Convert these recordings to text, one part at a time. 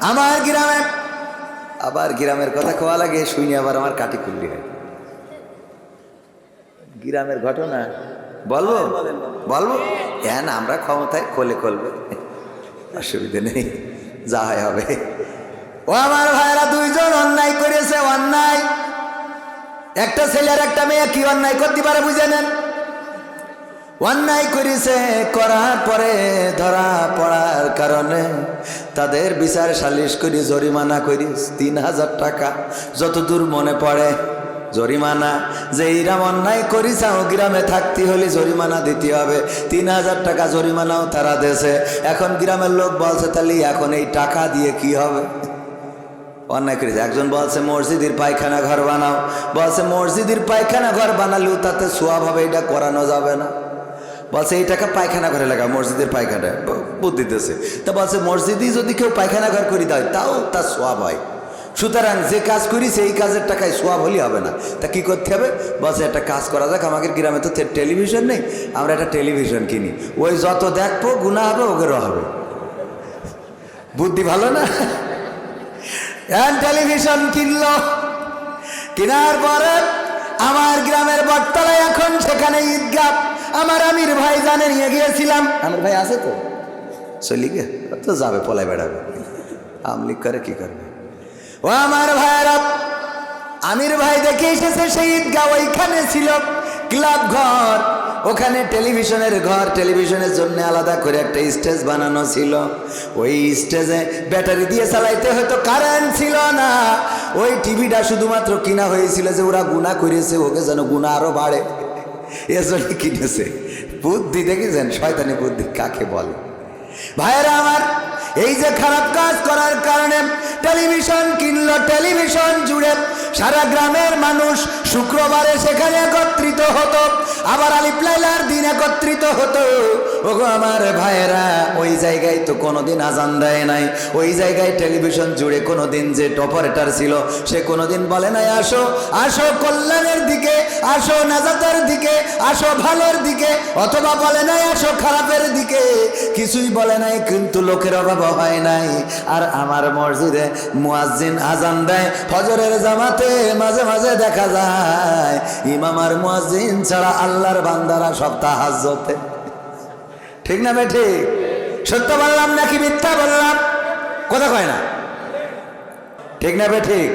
আমার গ্রামে আবার গ্রামের কথা কোয়া লাগে, শুনি আবার আমার কাটি কুল্লি হয়। গ্রামের ঘটনা বলবো বলবো হ্যাঁ না, আমরা ক্ষমতায় কোলে করবে, অসুবিধে নেই, যা হয় হবে। ও আমার ভাইরা, দুইজন অন্যায় করেছে। অন্যায়, একটা ছেলে আর একটা মেয়ে কি অন্যায় করতে পারে বুঝে নেন। অন্যায় করেছে, করার পরে ধরা পড়ার কারণে তাদের বিচার সালিশ করি, জরিমানা করি 3000 টাকা, যতদূর মনে পড়ে জরিমানা। যে এইরাম অন্যায় করিস গ্রামে থাকতে হলে জরিমানা দিতে হবে, 3000 টাকা জরিমানাও তারা দেশে। এখন গ্রামের লোক বলছে তাহলে এখন এই টাকা দিয়ে কি হবে? অন্যায় করেছে। একজন বলছে মসজিদের পায়খানা ঘর বানাও, বলছে মসজিদের পায়খানা ঘর বানালেও তাতে সোয়াব হবে, এটা করানো যাবে না। বলছে এই টাকা পায়খানা ঘরে লাগা, মসজিদের পায়খানা বুদ্ধি দিতেছে। তা বলছে মসজিদই যদি কেউ পায়খানা ঘর করে দেয় তাও তার সোয়াব হয়। সুতরাং যে কাজ করি সেই কাজের টাকায় সোয়াব হলে হবে না। তা কি করতে হবে? বলছে একটা কাজ করা যাক, আমাদের গ্রামে তো টেলিভিশন নেই, আমরা একটা টেলিভিশন কিনি, ওই যত দেখবো গুনাহ হবে ওগেরও হবে। বুদ্ধি ভালো না? টেলিভিশন কিনলো, কেনার পরে আমার গ্রামের বটতলায় এখন সেখানে ঈদগাহ, আমার আমির ভাই জানে নিয়ে গিয়েছিলাম। আমির ভাই আছে তো, চলি গে তো যাবে, পলায় বেড়াবে, আমলিক করে কি করবে। ও আমার ভাইরা, আমির ভাই দেখে এসেছে সেই ঈদগাহ, ওইখানে ছিল ক্লাব ঘর, ওখানে টেলিভিশনের ঘর, টেলিভিশনের জন্য আলাদা করে একটা স্টেজ বানানো ছিল। ওই স্টেজে ব্যাটারি দিয়ে চালাইতে হয়তো, কারেন্ট ছিল না। ওই টিভিটা শুধুমাত্র কিনা হয়েছিল যে ওরা গুনাহ করেছে, ওকে যেন গুনাহ আরো বাড়ে, এজন্য কিনেছে। বুদ্ধি দেখেছেন? শয়তানি বুদ্ধি কাকে বলে? ভাইয়েরা আমার, এই যে খারাপ কাজ করার কারণে টেলিভিশন কিনলো, টেলিভিশন জুড়ে সারা গ্রামের মানুষ শুক্রবারে সেখানে একত্রিত হতো, আবার আলিফ লাইলার দিন একত্রিত হতো। ওগো আমার ভাইয়েরা, ওই জায়গায় তো কোনোদিন আজান দেয় নাই, ওই জায়গায় টেলিভিশন জুড়ে কোনোদিন যে অপারেটর ছিল সে কোনোদিন বলে নাই আসো আসো কল্যাণের দিকে, আসো নাজাতের দিকে, আসো ভালোর দিকে, অথবা বলে নাই আসো খারাপের দিকে, কিছুই বলে নাই। কিন্তু লোকের অভাব হয় নাই। আর আমার মসজিদে মুয়াজ্জিন আজান দেয়, ফজরের জামাতে মাঝে মাঝে দেখা যায় ইমাম আর মুয়াজ্জিন ছাড়া আল্লাহর বান্দারা সব তাহাজ্জুদে। ঠিক না বে ঠিক? সত্য বললাম নাকি মিথ্যা বললাম? কথা কয় না, ঠিক না বে ঠিক?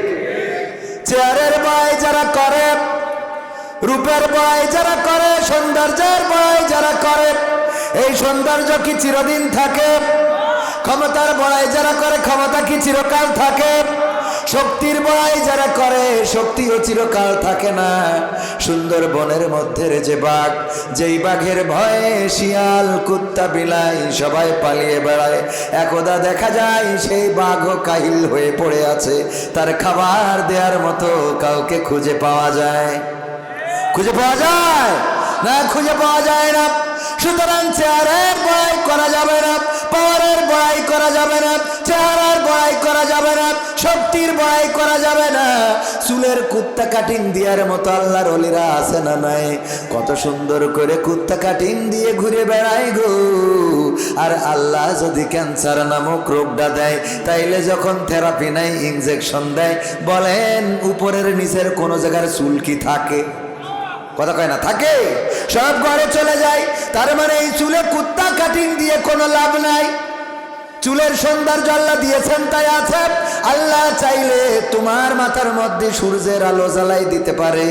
চেয়ারের বয় যারা করে, রূপের বয় যারা করে, সৌন্দর্যের বয় যারা করে, এই সৌন্দর্য কি চিরদিন থাকে? ক্ষমতার বড়াই যারা করে, ক্ষমতা কি চিরকাল থাকে? শক্তির বড়াই যারা করে, শক্তিও চিরকাল থাকে না। সুন্দর বনের মধ্যে যে বাঘ, যেই বাঘের ভয়ে শিয়াল কুত্তা বিলাই সবাই পালিয়ে বেড়ায়, একদা দেখা যায় সেই বাঘও কাহিল হয়ে পড়ে আছে, তার খাবার দেওয়ার মতো কাউকে খুঁজে পাওয়া যায়? খুঁজে পাওয়া যায় না? খুঁজে পাওয়া যায় না। সুতরাং চেহারার বড়াই করা যাবে না, পাওয়ারের বড়াই করা যাবে না, চেহারার বড়াই করা যাবে না, শক্তির বড়াই করা যাবে না। চুলের কুত্তা কাটিং দেওয়ার মতো আল্লাহর ওলিরা আছে না নাই? কত সুন্দর করে কুত্তা কাটিং দিয়ে ঘুরে বেড়ায় গো। আর আল্লাহ যদি ক্যান্সার নামক রোগটা দেয়, তাইলে যখন থেরাপি নাই, ইনজেকশন দেয়, বলেন উপরের নিচের কোন জায়গার চুল কি থাকে? কথা কয় না? থাকে, সব ঘরে চলে যায়। তার মানে এই চুলে কুত্তা কাটিং দিয়ে কোনো লাভ নাই। চুলের সৌন্দর্য আল্লাহ দিয়েছেন তাই আছে। আল্লাহ চাইলে তোমার মাথার মধ্যে সূর্যের আলো জ্বালাই দিতে পারে।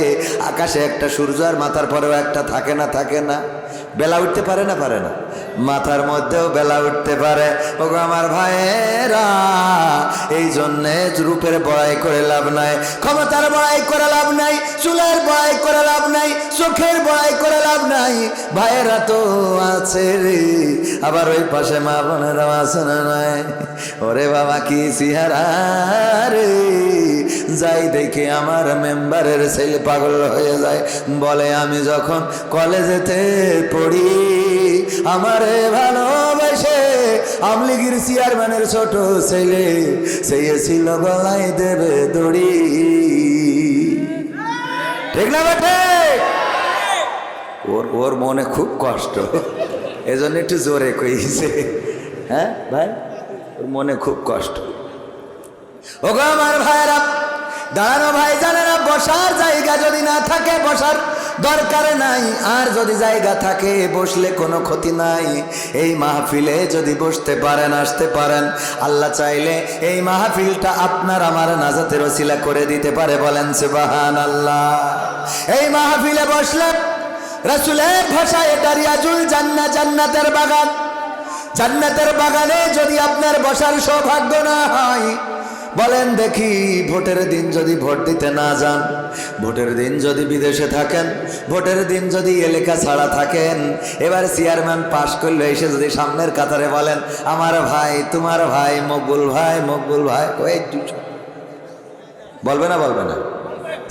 আকাশে একটা সূর্য আর মাথার পরেও একটা থাকে না? থাকে না? বেলা উঠতে পারে না? পারে না? মাথার মধ্যেও বেলা উঠতে পারে। ওগো আমার ভাইয়েরা, এই জন্যে রূপের বড়াই করে লাভ নাই, ক্ষমতার বড়াই করে লাভ নাই, চুলের বড়াই করে লাভ নাই, চোখের বড়াই করে লাভ নাই। ভাইয়েরা তো আছে রে, আবার ওই পাশে মা বোনেরাও আছে না নাই? ওরে বাবা কি চেহারা রে! যাই দেখে আমার মেম্বারের ছেলে পাগল হয়ে যায়, বলে আমি যখন কলেজেতে পড়ি আমারে ভালোবাসে আমলিগির চেয়ারম্যানের ছোট ছেলে, সেই ছিল গলায় দেবে দড়ি। ঠিক না বেটে? ওর মনে খুব কষ্ট, এজন্য একটু জোরে কইছে। হ্যাঁ ভাই, ওর মনে খুব কষ্ট। ওগো আমার ভাইরা, দাঁড়ানো ভাই জানেরা, বসার জায়গা যদি না থাকে বসার দরকার নাই, আর যদি জায়গা থাকে বসলে কোনো ক্ষতি নাই। এই মাহফিলে যদি বসতে পারেন, আসতে পারেন, আল্লাহ চাইলে এই মাহফিলটা আপনার আমার নাজাতের ওসিলা করে দিতে পারে। বলেন সুবহানাল্লাহ। এই মাহফিলে বসলে রাসূলের ভাষায় এটা রিয়াজুল জান্নাহ, জান্নাতের বাগান। জান্নাতের বাগানে যদি আপনার বসার সৌভাগ্য না হয়, বলেন দেখি, ভোটের দিন যদি ভোট দিতে না যান, ভোটের দিন যদি বিদেশে থাকেন, ভোটের দিন যদি এলাকা ছাড়া থাকেন, এবার চেয়ারম্যান পাশ করলে এসে যদি সামনের কাতারে বলেন আমার ভাই, তোমার ভাই মকবুল ভাই, মকবুল ভাই, ওই বলবে না? বলবে না?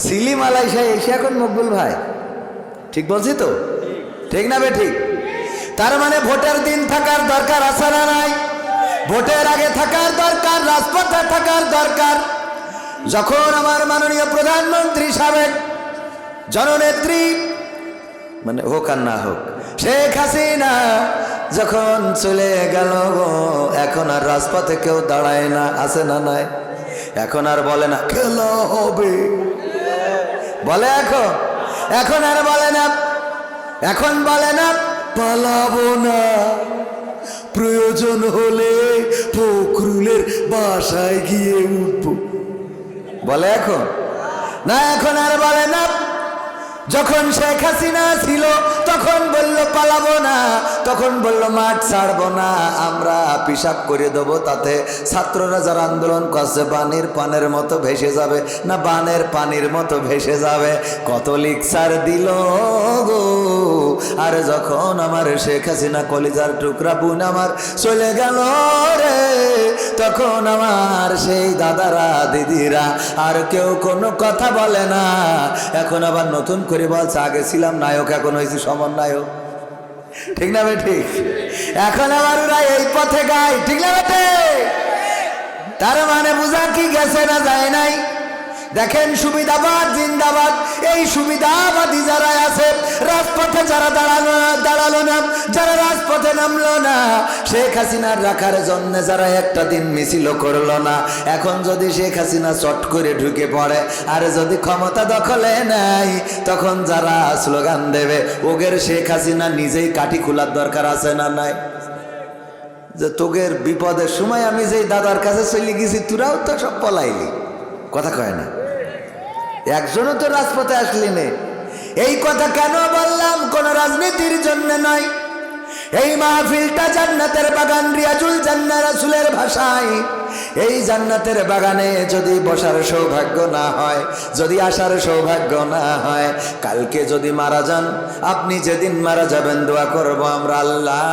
সিলিম আলাইশাই এসে এখন মকবুল ভাই, ঠিক বলছি তো? ঠিক না বে ঠিক? তার মানে ভোটের দিন থাকার দরকার আছে না নাই? ভোটের আগে থাকার দরকার, রাজপথে থাকার দরকার। যখন আমার মাননীয় প্রধানমন্ত্রী সাবেক জননেত্রী, মানে হোক আর না হোক, শেখ হাসিনা যখন চলে গেল, এখন আর রাজপথে কেউ দাঁড়ায় না, আছে না নাই? এখন আর বলে না খেলা হবে, বলে এখন আর বলে না, এখন বলে না পালাবো না, প্রয়োজন হলে ফখরুলের বাসায় গিয়ে উঠবো, বলে এখন না? এখন আর বলে না। যখন শেখ হাসিনা ছিল তখন বলল পালাবো না, তখন বলল মাঠ ছাড়বো না, আমরা পিশাব করে দেবো, তাতে ছাত্ররা যারা আন্দোলন করছে বানের পানের মতো ভেসে যাবে, না বানের পানির মতো ভেসে যাবে। কত লিকসার দিল গো। আর যখন আমার শেখ হাসিনা কলিজার টুকরা বোন আমার চলে গেল রে, তখন আমার সেই দাদারা দিদিরা আর কেউ কোনো কথা বলে না। এখন আবার নতুন করে বলছে আগে ছিলাম নায়ক, এখন হয়েছি সমন্বয়ক, ঠিক না ভাই ঠিক? এখন আবার ওরা এই পথে গায়, ঠিক না বেটে? তার মানে বুঝা কি গেছে না যায় নাই? দেখেন সুবিধাবাদ জিন্দাবাদ। এই সুবিধাবাদী যারা আছে, রাজপথে যারা দাঁড়ালো না, যারা রাজপথে নামলো না, শেখ হাসিনার রাখার জন্য যারা একটা দিন মিছিল করলো না, এখন যদি শেখ হাসিনা চট করে ঢুকে পড়ে আর যদি ক্ষমতা দখলে নেয়, তখন যারা স্লোগান দেবে ওগের শেখ হাসিনা নিজেই কাঠি খোলার দরকার আছে না নাই? যে তোগের বিপদের সময় আমি যেই দাদার কাছে চলে গেছি, তোরাও তো সব পলাইলি, কথা কয় না? একজনও তো রাজপথে আসলি নে। এই কথা কেন বললাম? কোন রাজনীতির জন্য নয়। এই মাহফিলটা জান্নাতের বাগান, রিয়াজুল জান্নাহ রাসূলের ভাষায়। এই জান্নাতের বাগানে যদি বসার সৌভাগ্য না হয়, যদি আসার সৌভাগ্য না হয়, কালকে যদি মারা যান, আপনি যেদিন মারা যাবেন দোয়া করব আমরা, আল্লাহ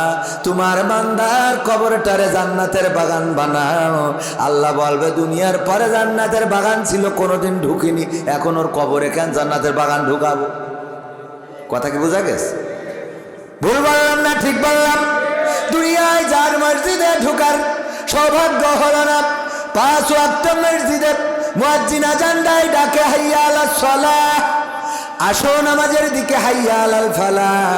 তোমার বান্দার কবরটারে জান্নাতের বাগান বানাও। আল্লাহ বলবে দুনিয়ার পরে জান্নাতের বাগান ছিল, কোনোদিন ঢুকিনি, এখন ওর কবরে কেন জান্নাতের বাগান ঢুকাবো? কথা কি বোঝা গেছে? ভুল বললাম না ঠিক বললাম? দুনিয়ায় যার মসজিদে ঢোকার সৌভাগ্য হলো না, 5 ওয়াক্ত মসজিদে মুয়াজ্জিন আযান দেয়, ডাকে হাইয়া আলাস সালাহ, আসো নামাজের দিকে, হাইয়া আলাল ফালাহ,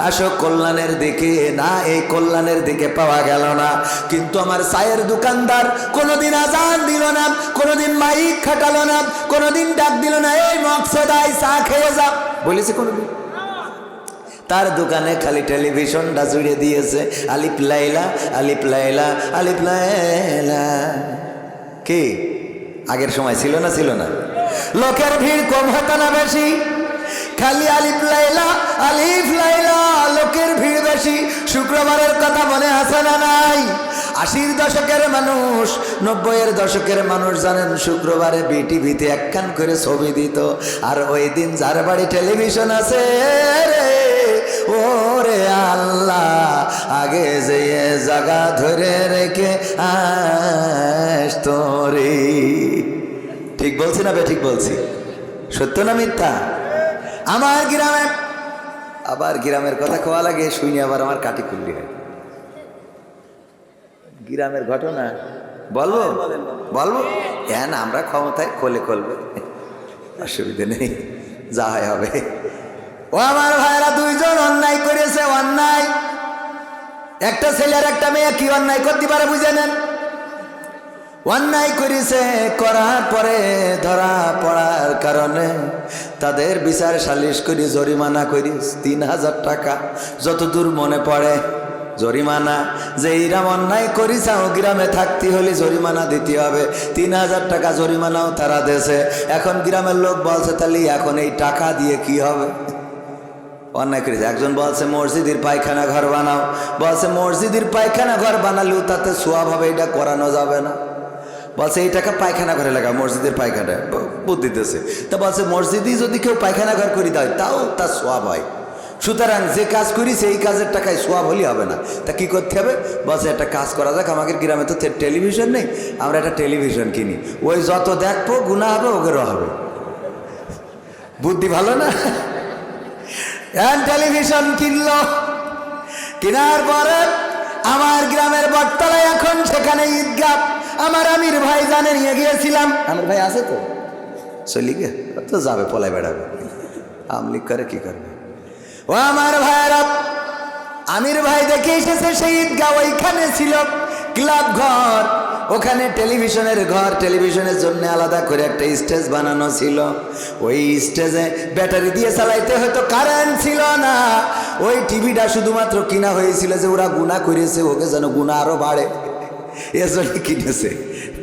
আসো কল্যাণের দিকে। না, এই কল্যাণের দিকে পাওয়া গেল না। কিন্তু আমার চায়ের দোকানদার কোনোদিন আজান দিল না, কোনোদিন মাইক খাটালো না, কোনোদিন ডাক দিল না, এই মকসদায় চা খেয়ে যা, বলেছে কোনোদিন? তার দোকানে খালি টেলিভিশনটা জুড়ে দিয়েছে, আলিফ লাইলা আলিফ লাইলা আলিফ লাইলা। কি আগের সময় ছিল না? ছিল না? লোকের ভিড় কম হতো না বেশি? খালি আলিফ লাইলা আলিফ লাইলা, লোকের ভিড় বেশি। শুক্রবারের কথা মনে আছে না নাই? 80-র দশকের মানুষ, 90-এর দশকের মানুষ জানেন শুক্রবারে বিটিভিতে একখান করে ছবি দিত। আর ওই দিন যার বাড়ি টেলিভিশন আছে রে, ওরে আল্লাহ, আগে যে জায়গা ধরে রেখে আসতো রে। ঠিক বলছি না বে? ঠিক বলছি? সত্য না মিথ্যা? আমার গ্রামে, আবার গ্রামের কথা কোয়া লাগে শুনি, আবার আমার কাটি খুললি হয়। গ্রামের ঘটনা বলবো? বলবো? হ্যাঁ না, আমরা ক্ষমতায় খোলে খুলবে, অসুবিধা নেই, যা হয় হবে। ও আমার ভাইরা, 2 জন অন্যায় করেছে। অন্যায়, একটা ছেলে আর একটা মেয়ে কি অন্যায় করতে পারে বুঝে নেন? অন্যায় করেছে, করার পরে ধরা পড়ার কারণে তাদের বিচার সালিশ করি, জরিমানা করি ৩,০০০ টাকা যতদূর মনে পড়ে জরিমানা। যে এইরাম অন্যায় করিছাও গ্রামে থাকতে হলে জরিমানা দিতে হবে, ৩,০০০ টাকা জরিমানাও তারা দেশে। এখন গ্রামের লোক বলছে তাহলে এখন এই টাকা দিয়ে কি হবে? অন্যায় করেছে। একজন বলছে মসজিদের পায়খানা ঘর বানাও, বলছে মসজিদের পায়খানা ঘর বানালেও তাতে সোয়াব হবে, এটা করানো যাবে না। বলছে এই টাকা পায়খানা ঘরে লাগা, মসজিদের পায়খানা বুদ্ধি দিতেছে। তা বলছে মসজিদই যদি কেউ পায়খানা ঘর করে দেয় তাও তার সোয়াব হয়, সুতরাং যে কাজ করি সেই কাজের টাকায় সোয়াব হলে হবে না। তা কি করতে হবে? বলছে একটা কাজ করা যাক, আমাদের গ্রামে তো টেলিভিশন নেই, আমরা একটা টেলিভিশন কিনি, ওই যত দেখবো গুণা হবে ওগেরও হবে। বুদ্ধি ভালো না? টেলিভিশন কিনলো, কেনার পরে আমার গ্রামের বটতলায় এখন সেখানে ঈদগাহ আমার আমির ভাই জানে নিয়ে গিয়েছিলাম। আমির ভাই আছে তো চলি গে তো যাবে, পলাই বেড়াবে, আমলিক করে কি করবে। ও আমার ভাইরা, আমির ভাই দেখে এসেছে সেই ঈদগাহ, ওইখানে ছিল ক্লাব ঘর, ওখানে টেলিভিশনের ঘর, টেলিভিশনের জন্য আলাদা করে একটা স্টেজ বানানো ছিল। ওই স্টেজে ব্যাটারি দিয়ে চালাইতে হয়তো কারেন্ট ছিল না, ওই টিভিটা শুধুমাত্র কিনা হয়েছিল যে ওরা গুনাহ করেছে, ওকে যেন গুনাহ আরো বাড়ে এজন্য কিনেছে।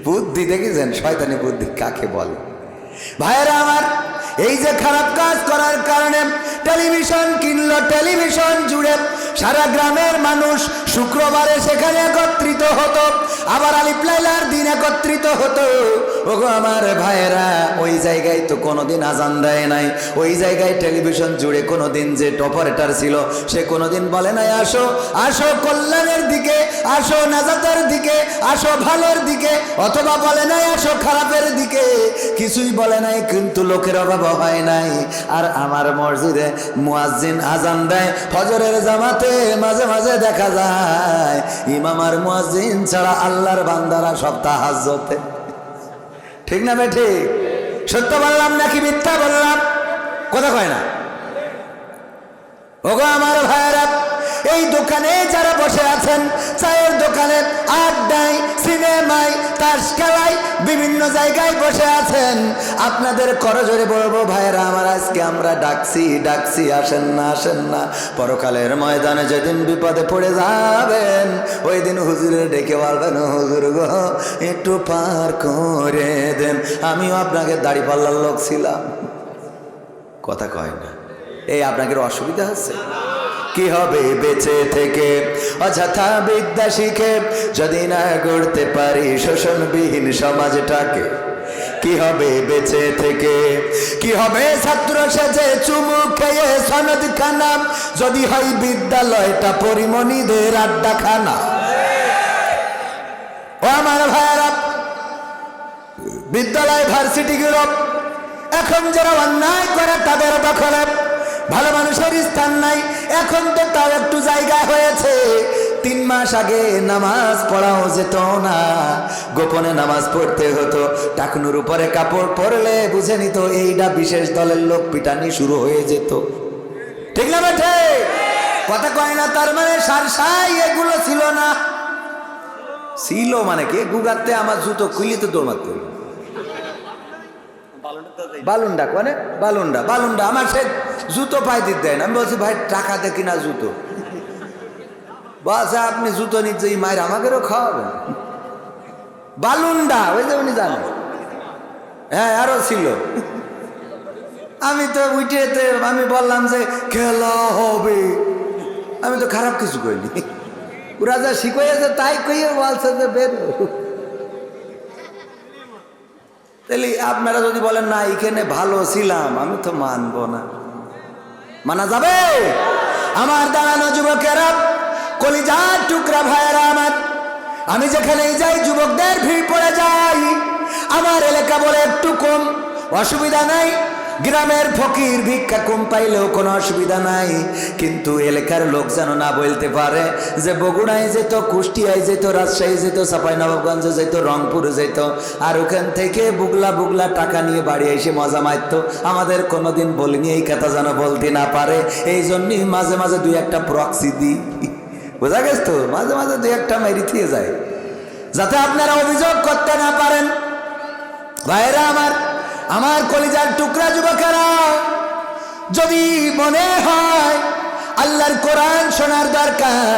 বুদ্ধি দেখেছেন? শয়তানি বুদ্ধি কাকে বলে? ভাইয়েরা আমার, এই যে খারাপ কাজ করার কারণে টেলিভিশন কিনলো, টেলিভিশন জুড়ে সারা গ্রামের মানুষ শুক্রবারে সেখানে একত্রিত হতো, আবার আলিফ লাইলার দিন একত্রিত হতো। ওগো আমার ভাইয়েরা, ওই জায়গায় তো কোনোদিন আজান দেয় নাই, ওই জায়গায় টেলিভিশন জুড়ে কোনোদিন যে অপারেটর ছিল সে কোনোদিন বলে নাই আসো আসো কল্যাণের দিকে, আসো নাজাতের দিকে, আসো ভালোর দিকে, অথবা বলে নাই আসো খারাপের দিকে, কিছুই বলে নাই। কিন্তু লোকের অভাব হয় নাই। আর আমার মসজিদে মুয়াজ্জিন আজান দেয় ফজরের জামাতে, মাঝে মাঝে দেখা যায় ইমাম আর মুয়াজ্জিন ছাড়া আল্লাহর বান্দারা সব তাহাজ্জুদে। ঠিক না বে ঠিক? সত্য বললাম নাকি মিথ্যা বললাম? কথা কয় না? ওগো আমার ভাইয়েরা, এই দোকানে যারা বসে আছেন, চায়ের দোকানে, আড্ডায়, সিনেমায়, তাস খেলায়, বিভিন্ন জায়গায় বসে আছেন, আপনাদের করজোরে বলবো ভাইয়েরা আমার, আজকে আমরা ডাকছি আসেন না, আসেন না। পরকালের ময়দানে যেদিন বিপদে পড়ে যাবেন ওই দিন হুজুরে ডেকে বলবেন হুজুর গো একটু পার করে দেন, আমিও আপনাকে দাড়ি পাল্লার লোক ছিলাম। কথা কয় না? এই আপনাদের অসুবিধা হচ্ছে? কি হবে বেঁচে থেকে অযথা বিদ্যা শিখে যদি না গড়তে পারি শোষণবিহীন সমাজটাকে? কি হবে বেঁচে থেকে? কি হবে ছাত্র সেজে চুমু খেয়ে সনদ খানা যদি হয় বিদ্যালয়টা পরিমণিদের আড্ডাখানা? ও আমার ভাইয়েরা, বিদ্যালয় ভার্সিটিগুলো এখন যারা অন্যায় করে তাদের দখলে, ভালো মানুষের স্থান নাই। এখন তো তাও একটু জায়গা হয়েছে। 3 মাস আগে নামাজ পড়াও যেত না, গোপনে নামাজ পড়তে হতো। টাকনুর উপরে কাপড় পরলে বুঝে নিত এইটা বিশেষ দলের লোক, পিটানি শুরু হয়ে যেত। ঠিক না বেঠে? কথা কয় না? তার মানে সারসাই এগুলো ছিল না? ছিল মানে কি? গুগাতে আমার জুতো খুলিয়ে তো দৌড় মারতে। বালুন্ডা কোনে? বালুন্ডা আমার সে জুতো পাই দিতে দেয় না। আমি বলছি ভাই টাকা দেখি না জুতো, বলছে আপনি জুতো নিচ্ছে মায়ের আমাদেরও খাওয়াবেন। বালুন্ডা ওই যে উনি জানেন। হ্যাঁ আরো ছিল। আমি তো উঠেতে আমি বললাম যে খেলা হবে, আমি তো খারাপ কিছু কইনি। ওরা যা শিখাইছে তাই কইয়ে বলছে যে বের। তাহলে আপনারা যদি বলেন না এখানে ভালো ছিলাম, আমি তো মানবো না। মানা যাবে? আমার দাঁড়ানো যুবকেরা, কলিজার টুকরা ভাইয়েরা আমার, আমি যেখানেই যাই যুবকদের ভিড় পড়ে যাই। আমার এলাকা বলে একটু কম, অসুবিধা নাই। গ্রামের ফকির ভিক্ষা কম পাইলেও কোনো অসুবিধা নাই, কিন্তু এলাকার লোক যেন না বলতে পারে যে বগুড়ায় যেত, কুষ্টিয়ায় যেত, রাজশাহী যেত, চাঁপাইনবাবগঞ্জে যেত, রংপুরে যেত, আর ওখান থেকে বুগলা টাকা নিয়ে বাড়ি এসে মজা মারত। আমাদের কোনোদিন বলিনি, এই কথা যেন বলতে না পারে। এই জন্যই মাঝে মাঝে 2-1টা প্রক্সি দিই। বোঝা গেছ তো? মাঝে মাঝে 2-1টা মেরি দিয়ে যায়, যাতে আপনারা অভিযোগ করতে না পারেন। ভাইরা আমার কলিজার টুকরা যুবকেরা, যদি মনে হয় আল্লাহর কোরআন শোনার দরকার,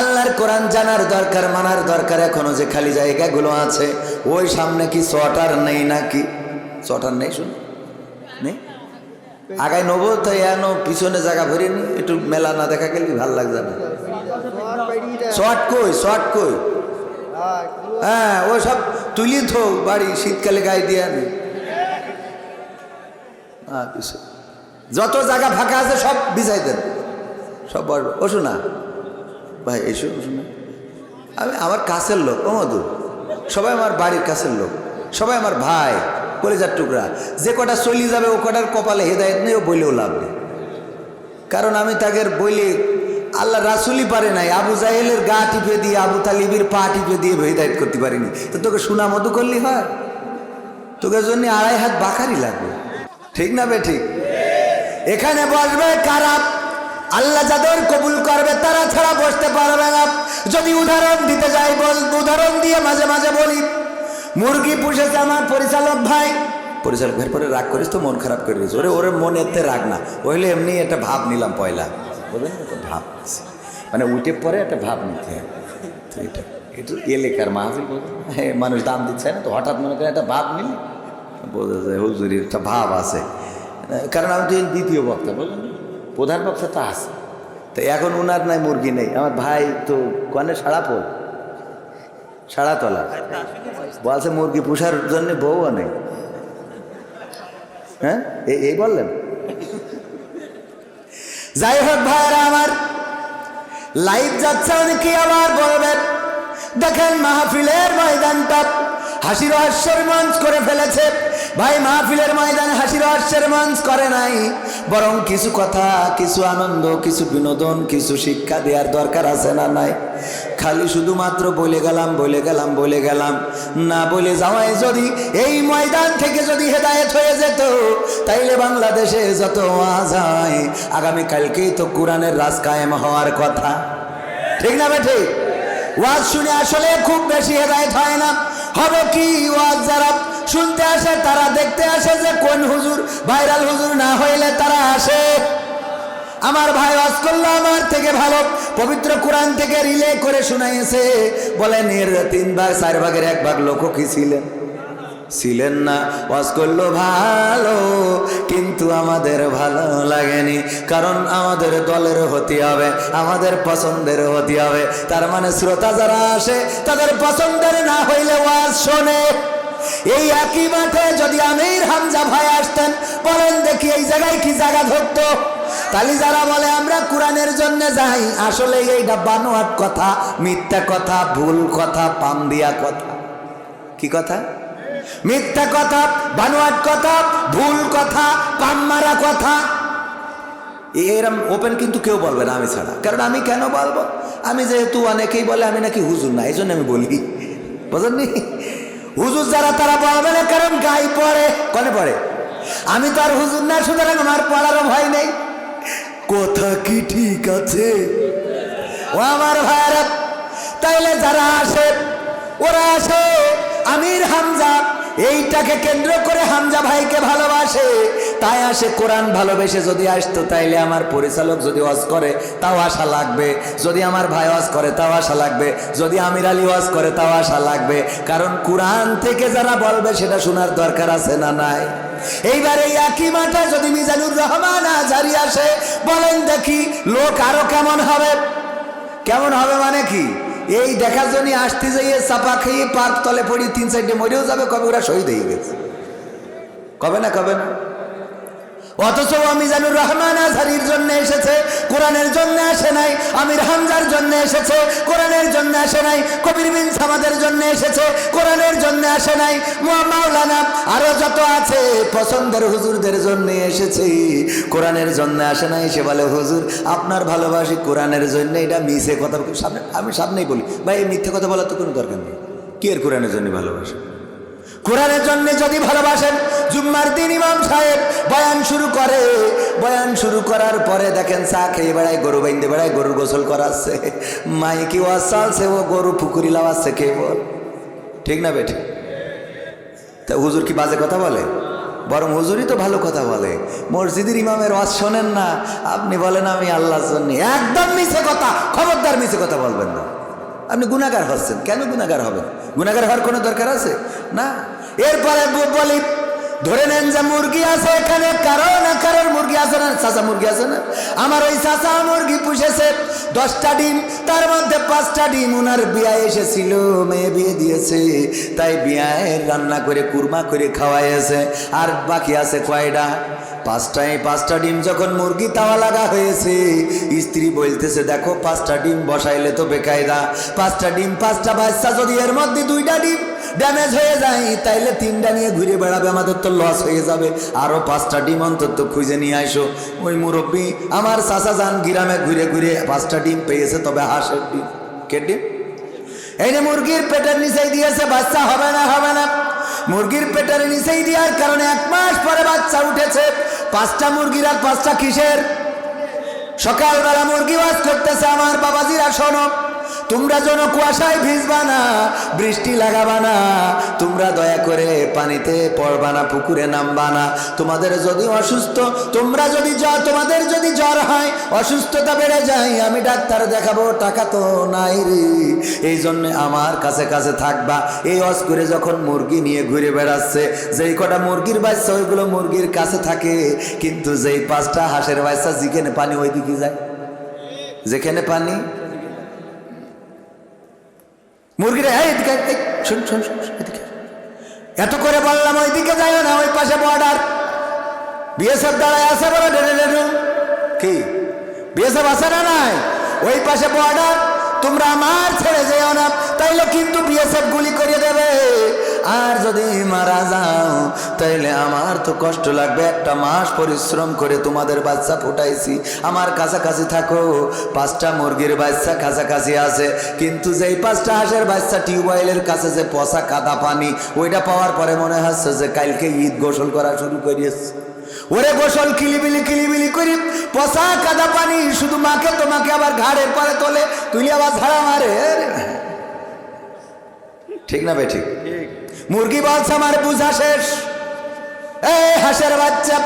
আল্লাহর কোরআন জানার দরকার, মানার দরকার, এখনো যে খালি জায়গাগুলো আছে, ওই সামনে কি চটার নেই নাকি? চটার নেই, শুন নেই, আগায় নেবো তো এনো পিছনে জায়গা ভরে নি, একটু মেলা না দেখা গেলে ভাল লাগবে না। শর্ট কই হ্যাঁ, ও সব তুলি থো বাড়ি, শীতকালে গায়ে দিয়ে আনি। যত জায়গা ফাঁকা আছে সব বিছাই দেন, সব বড়। ও শোনা ভাই, এসো শোনা, আমি আমার কাছের লোক, ও মধু, সবাই আমার বাড়ির কাছের লোক, সবাই আমার ভাই, কলিজার টুকরা। যে কটা চলি যাবে ও কটার কপালে হেদায়েত নেই, ও বইলেও লাভ নেই। কারণ আমি তাকে বইলে আল্লাহ রাসুলই পারে নাই, আবু জাহেলের গা টিপে দিয়ে, আবু তালিবের পা টিপে দিয়ে হেদায়েত করতে পারিনি। তো তোকে সুনা মধু করলি হয়? তোকে জন্য 2.5 হাত বাকারি লাগবে, ঠিক না বে ঠিক? এখানে বসবে কারা? আল্লাহ যাদের কবুল করবে তারা ছাড়া বসতে পারবে না। যদি উদাহরণ দিতে যাই, উদাহরণ দিয়ে মাঝে মাঝে বলি, মুরগি পুষেছে আমার পরিচালক ভাই, পরিচালক ভাইয়ের পরে রাগ করিস তো, মন খারাপ করে দিয়েছে। ওরে মনে এতে রাগ না, ওইলে এমনি একটা ভাব নিলাম পয়লা, বলবেন একটা ভাব, মানে উঠে পরে একটা ভাব নিতে হবে। তো এটা একটু এলাকার মাহফিল, হ্যাঁ, মানুষ দাম দিচ্ছে না, তো হঠাৎ মনে করেন একটা ভাব নিলে বোঝা যায় হুজুরির একটা ভাব আছে। কারণ আমি তো দ্বিতীয় বক্তা, বললেন প্রধান বক্তা তো আছে, তো এখন উনার নাই মুরগি নেই। আমার ভাই তো কনে সাড়াতলা বলছে মুরগি পুষার জন্য বউও নেই। হ্যাঁ, এই বললেন। যাই হোক ভাইরা আমার, লাইভ যাচ্ছে, অনেকে আবার বলবেন দেখেন মাহফিলের ময়দানটা হাসির হাস্যের মঞ্চ করে ফেলেছে। ভাই, মাহফিলের ময়দান হাসির হাস্যের মঞ্চ করে নাই, বরং কিছু কথা, কিছু আনন্দ, কিছু বিনোদন, কিছু শিক্ষা দেওয়ার দরকার আছে না নাই? খালি শুধুমাত্র বলে গেলাম না বলে যাওয়ায় যদি এই ময়দান থেকে যদি হেদায়েত হয়ে যেত, তাইলে বাংলাদেশে যত ওয়াজ হয়, আগামীকালকেই তো কোরআনের রাজ কায়েম হওয়ার কথা, ঠিক না ভাই ঠিক? ওয়াজ শুনে আসলে খুব বেশি হেদায়েত হয় না। হবে কি, ওয়াজ যারা শুনতে আসে তারা দেখতে আসে যে কোন হুজুর ভাইরাল হুজুর না হইলে তারা আসে। আমার ভাই ওয়াজ করলো আমার থেকে ভালো, পবিত্র কোরআন থেকে রিলে করে শুনাইছে। বলেন এর 3 ভাগ 4 ভাগের 1 ভাগ লোক কি ছিলেন না? ওয়াজ করলো ভালো, কিন্তু আমাদের ভালো লাগেনি, কারণ আমাদের দলের হতে হবে, আমাদের পছন্দের হতে হবে। তার মানে শ্রোতা যারা আসে তাদের পছন্দের না হইলে ওয়াজ শোনে। এই একই মাঠে যদি আমির হামজা ভাই আসতেন, বলেন দেখি এই জায়গায় কি জায়গা ধরতো? তাহলে যারা বলে আমরা কোরআনের জন্য যাই, আসলে এইটা বানোয়াট কথা, মিথ্যা কথা, ভুল কথা, পাম দিয়া কথা। কি কথা? মিথ্যা কথা, বানোয়াট কথা, ভুল কথা, পাম মারা কথা। এরম ওপেন কিন্তু কেউ বলবে না আমি ছাড়া। কারণ আমি কেন বলবো? আমি যেহেতু অনেকেই বলে আমি নাকি হুজুর না, এই জন্য আমি বলি, বুঝলেন? হুজুর যারা তারা বলবে না, কারণ গায়ে পড়ে, কনে পড়ে। আমি তো আর হুজুর না, সুতরাং আমার পড়ারও ভয় নেই। কথা কি ঠিক আছে ও আমার ভাইরা? তাইলে যারা আসে, ওরা আসে আমির হামজা, এইটাকে কেন্দ্র করে হামজা ভাইকে ভালোবাসে, তাই আসে। কোরআন ভালোবেসে যদি আসতো, তাইলে আমার পরিচালক যদি ওয়াজ করে তাও আশা লাগবে, যদি আমার ভাই ওয়াজ করে তাও আশা লাগবে, যদি আমির আলী ওয়াজ করে তাও আশা লাগবে। কারণ কোরআন থেকে যারা বলবে সেটা শোনার দরকার আছে না নাই? এইবারে একই মাঠে যদি মিজানুর রহমান আজহারী আসে, বলেন দেখি লোক আরো কেমন হবে? কেমন হবে মানে কি? এই দেখার জন্য আসতে যাইয়ে চাপা খেয়ে পার্ক তলে পড়ি 3-4টে মরেও যাবে, কবে ওরা শহীদ হয়ে গেছে, কবে না? অথচ মিজানুর রহমান আজহারীর জন্য এসেছে, কোরআনের জন্য আসে নাই। আমির হামজার জন্য এসেছে, কোরআনের জন্য আসে নাই। কবির বিন সামাদের জন্য এসেছে, কোরআনের জন্য আসে নাই। মাওলানা আরো যত আছে পছন্দের হুজুরদের জন্য এসেছে, কোরআনের জন্য আসে নাই। সে বলে হুজুর আপনার ভালোবাসি কোরআনের জন্য, এটা মিছে কথা। আমি সামনেই বলি ভাই, এই মিথ্যে কথা বলার তো কোনো দরকার নেই। কি এর কোরআনের জন্য ভালোবাসে? কোরআনের জন্য যদি ভালোবাসেন, জুম্মার দিন ইমাম সাহেব বয়ান শুরু করার পরে দেখেন চা খেয়ে বেড়ায়, গরু বাইন্দে বেড়ায়, গরুর গোসল করাচ্ছে, মাইকি ওয়াজ চলছে, ও গরু পুকুরি লাগাচ্ছে, কে বল ঠিক না বেঠি? তা হুজুর কি বাজে কথা বলে? বরং হুজুরই তো ভালো কথা বলে। মসজিদের ইমামের ওয়াজ শোনেন না, আপনি বলেন আমি আল্লাহর জন্য। একদম মিছে কথা, খবরদার মিছে কথা বলবেন না। আপনি গুনাহগার হচ্ছেন, কেন গুনাহগার হবেন? গুনাহগার হওয়ার কোনো দরকার আছে না। এরপরে বলি, ধরে নেন যে মুরগি আছে এখানে, কারোর মুরগি আছে না, চাচা মুরগি আছে না, আমার ওই চাচা মুরগি পুষেছে 10টা ডিম, তার মধ্যে 5টা ডিম উনার বিয়ায় এসেছিল, মেয়ে বিয়ে দিয়েছে, তাই বিয়ায় রান্না করে কুরমা করে খাওয়াইছে। আর বাকি আছে কয়টা? 5টায় 5টা ডিম যখন মুরগি তাওয়া লাগা হয়েছে, স্ত্রী বলতেছে দেখো 5টা ডিম বসাইলে তো বেকায়দা, 5টা ডিম 5টা বাচ্চা, যদি এর মধ্যে 2টা ডিম ড্যামেজ হয়ে যায় তাইলে 3টা নিয়ে ঘুরে বেড়াবে, আমাদের তো লস হয়ে যাবে, আরো 5টা ডিম অন্তত খুঁজে নিয়ে আসো। ওই মুরব্বী আমার চাচা যান গ্রামে ঘুরে ঘুরে 5টা ডিম পেয়েছে, তবে হাঁসের ডিম। কে ডিম? এই যে মুরগির পেটের নিচেই দিয়েছে, বাচ্চা হবে না, হবে না। মুরগির পেটের নিচেই দেওয়ার কারণে 1 মাস পরে বাচ্চা উঠেছে। 5টা মুরগির আর 5টা কিসের? সকালবেলা মুরগি ওয়াজ করতেছে, আমার বাবাজিরা শোনো, তোমরা যেন কুয়াশায় ভিজবা না, বৃষ্টি লাগাবা না, তোমরা দয়া করে পানিতে পড়বা না, পুকুরে নামবা না। তোমাদের যদি অসুস্থ, তোমাদের যদি জ্বর হয়, অসুস্থতা বেড়ে যায়, আমি ডাক্তার দেখাবো, টাকা তো নাই রে, এই জন্য আমার কাছে কাছে থাকবা। এই ওয়াজ করে যখন মুরগি নিয়ে ঘুরে বেড়াচ্ছে, যেই কটা মুরগির বাচ্চা ওইগুলো মুরগির কাছে থাকে, কিন্তু যেই 5টা হাঁসের বাচ্চা যেখানে পানি ওই দিকে যায়, যেখানে পানি মুরগিরা শোন শোন শোন, এত করে বললাম ওইদিকে যাইও না, ওই পাশে বর্ডার, বিএসএফ দাঁড়ায় আছে বলে কি বিএসএফ আছে না নাই? ওই পাশে বর্ডার, তোমরা আমার ছেড়ে যেও না, তাইলে কিন্তু বিএসএফ গুলি করে দেবে। আর যদি মারা যাও তাইলে আমার তো কষ্ট লাগবে, 1টা মাস পরিশ্রম করে তোমাদের বাচ্চা ফুটাইছি, আমার কাছাকাছি থাকো। 5টা মুরগির বাচ্চা কাছাকাছি আছে, কিন্তু যেই 5টা হাঁসের বাচ্চা টিউবওয়েলের কাছে যে পচা কাদা পানি, ওইটা পাওয়ার পরে মনে হচ্ছে যে কালকে ঈদ গোসল করা শুরু করিয়েছে। ওরে গোসল কিলিবিলি করি, পচা কাদা পানি শুধু মাকে, তোমাকে আবার ঘাড়ের পরে তোলে, তুলে আবার ঝাড়া মারে। ঠিক না ভাই? ঠিক। মুরগি বলছে আমার বুঝা শেষ, এই হাঁসের বাচ্চা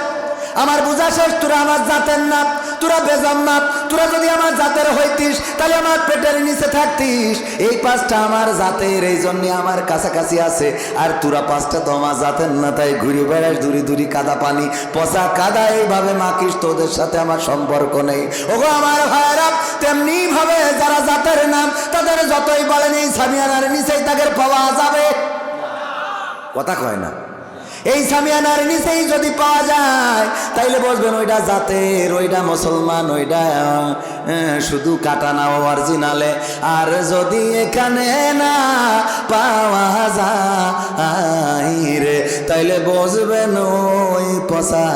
আমার বুঝা শেষ, তোরা আমার জাতের না, তোরা বেজাম না, তোরা যদি আমার জাতের হইতিস তাহলে আমার পেটের নিচে থাকতিস। এই 5টা আমার জাতের, এই জন্য আমার কাছাকাছি আছে, আর তোরা 5টা তো আমার জাতের না, তাই ঘুরে বেড়াস দূরি কাদা পানি, পচা কাদা এইভাবে মাখিস, তোদের সাথে আমার সম্পর্ক নেই। ওগো আমার ভাইরা, তেমনি ভাবে যারা জাতের নাম, তাদের যতই বলেন এই সামিয়ানার নিচেই তাদের পাওয়া যাবে, কথা কয় না, এই সামিয়ানার নিচেই যদি পাওয়া যায় তাইলে বলবেন ওইটা জাতের, ওইটা মুসলমান, ওইটা শুধু কাটা না অরিজিনালে। আর যদি এখানে না পাওয়া যায় রে, তাইলে বুঝবেন ওই পচা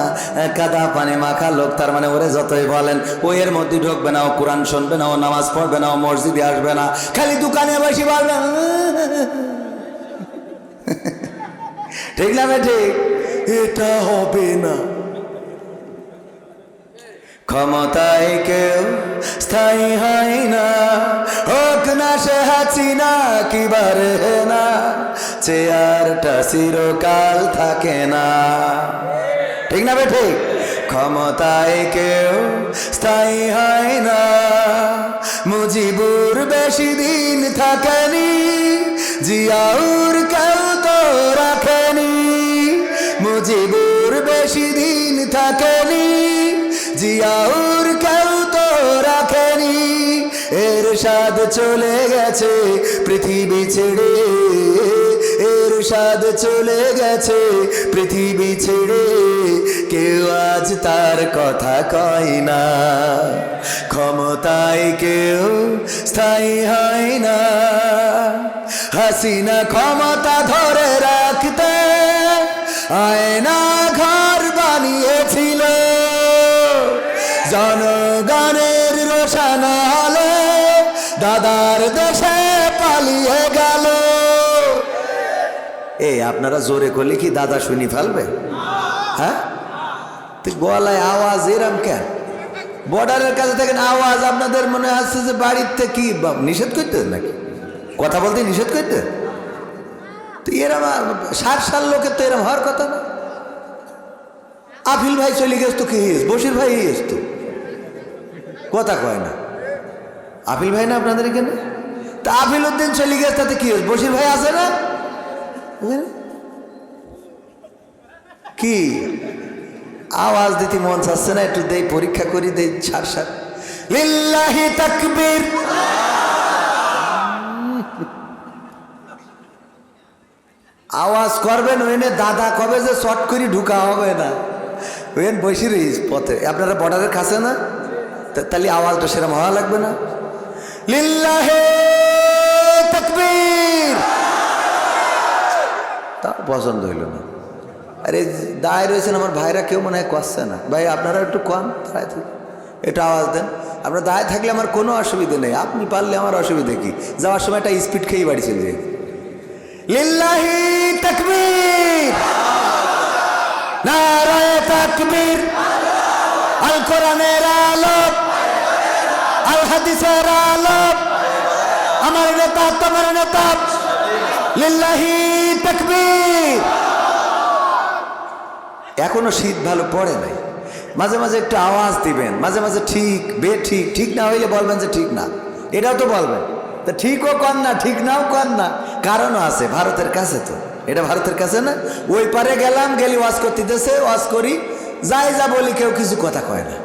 কাদা পানি মাখা লোক, তার মানে ওরে যতই বলেন ও এর মধ্যে ঢুকবে না, ও কোরআন শুনবে না, ও নামাজ পড়বে না, ও মসজিদে আসবে না, খালি দোকানে বসে বলবেন। ঠিক না বেঠি? এটা হবে না। ক্ষমতায় কেউ স্থায়ী হয় না, হোক না সে হাসিনা কি বারে না, চেয়ারটা চিরকাল থাকে না। ঠিক না বেঠি? ক্ষমতায় কেউ স্থায়ী হয় না, মুজিবুর বেশি দিন থাকেনি, জিয়াউর কেউ তো রাখেনি, মুজিবুর বেশি দিন থাকেনি, জিয়াউর কেউ তো রাখেনি। এরশাদ চলে গেছে পৃথিবী ছেড়ে, এরশাদ চলে গেছে পৃথিবী ছেড়ে, কেউ আজ তার কথা কয় না। ক্ষমতায় কেউ স্থায়ী হয় না, হাসিনা ক্ষমতা ধরে রাখতে আয়না ঘর বানিয়েছিল, জনগণের রোশানা হলে দাদার দেশে পালিয়ে গেল। এই আপনারা জোরে করলে কি দাদা শুনি ফেলবে? হ্যাঁ, গলায় আওয়াজ এরম কেন? বর্ডারের কাছে থাকেন, আওয়াজ আপনাদের মনে আসছে যে বাড়িতে কি নিষেধ করতে নাকি? কথা বলতে নিষেধ করতে? তো এরম 60 লোকের তো এরম হওয়ার কথা না। আফিল ভাই চলে গেছ তো কি হয়েছে, বশির ভাই হয়েছ তো, কথা কয় না। আফিল ভাই না আপনাদের এখানে, তা আফিল উদ্দিন চলে গেছে তাতে কি হয়েছে, বশির ভাই আছে না? কি আওয়াজ দিতে মন চাচ্ছে না, একটু দেই পরীক্ষা করি, দেই সার লিল্লাহি তাকবীর। আওয়াজ করবেন ওইনে দাদা কবে যে শর্ট করে ঢুকা হবে না, ওইন বসে রইস পথে, আপনারা বর্ডারের কাছে না, তাহলে আওয়াজটা সেরকম হওয়া লাগবে না। লিল্লাহি তাকবীর, তা পছন্দ হইল না। আরে দায় রয়েছেন আমার ভাইরা, কেউ মনে হয় করছে না, ভাই আপনারা একটু কম দায় থেকে একটু আওয়াজ দেন। আপনার দায় থাকলে আমার কোনো অসুবিধে নেই, আপনি পারলে আমার অসুবিধে কি, যাওয়ার সময় একটা স্পিড খেয়ে বাড়ি চলে যাই। লিল্লাহি তাকবীর, নারায়ে তাকবীর, আল কোরআনের আলো, আল হাদিসের আলো, আমার নেতা তোমার নেতা, লিল্লাহি তাকবীর। এখনো শীত ভালো পড়ে নাই, মাঝে মাঝে একটু আওয়াজ দিবেন, মাঝে মাঝে ঠিক বেঠিক, ঠিক না হইলে বলবেন যে ঠিক না, এটাও তো বলবেন। তা ঠিকও কর না, ঠিক নাও কর না, কারণও আছে, ভারতের কাছে তো, এটা ভারতের কাছে না। ওই পারে গেলাম, গেলি ওয়াজ করতে দিতেছে, ওয়াজ করি, যাই যা বলি কেউ কিছু কথা কয় না।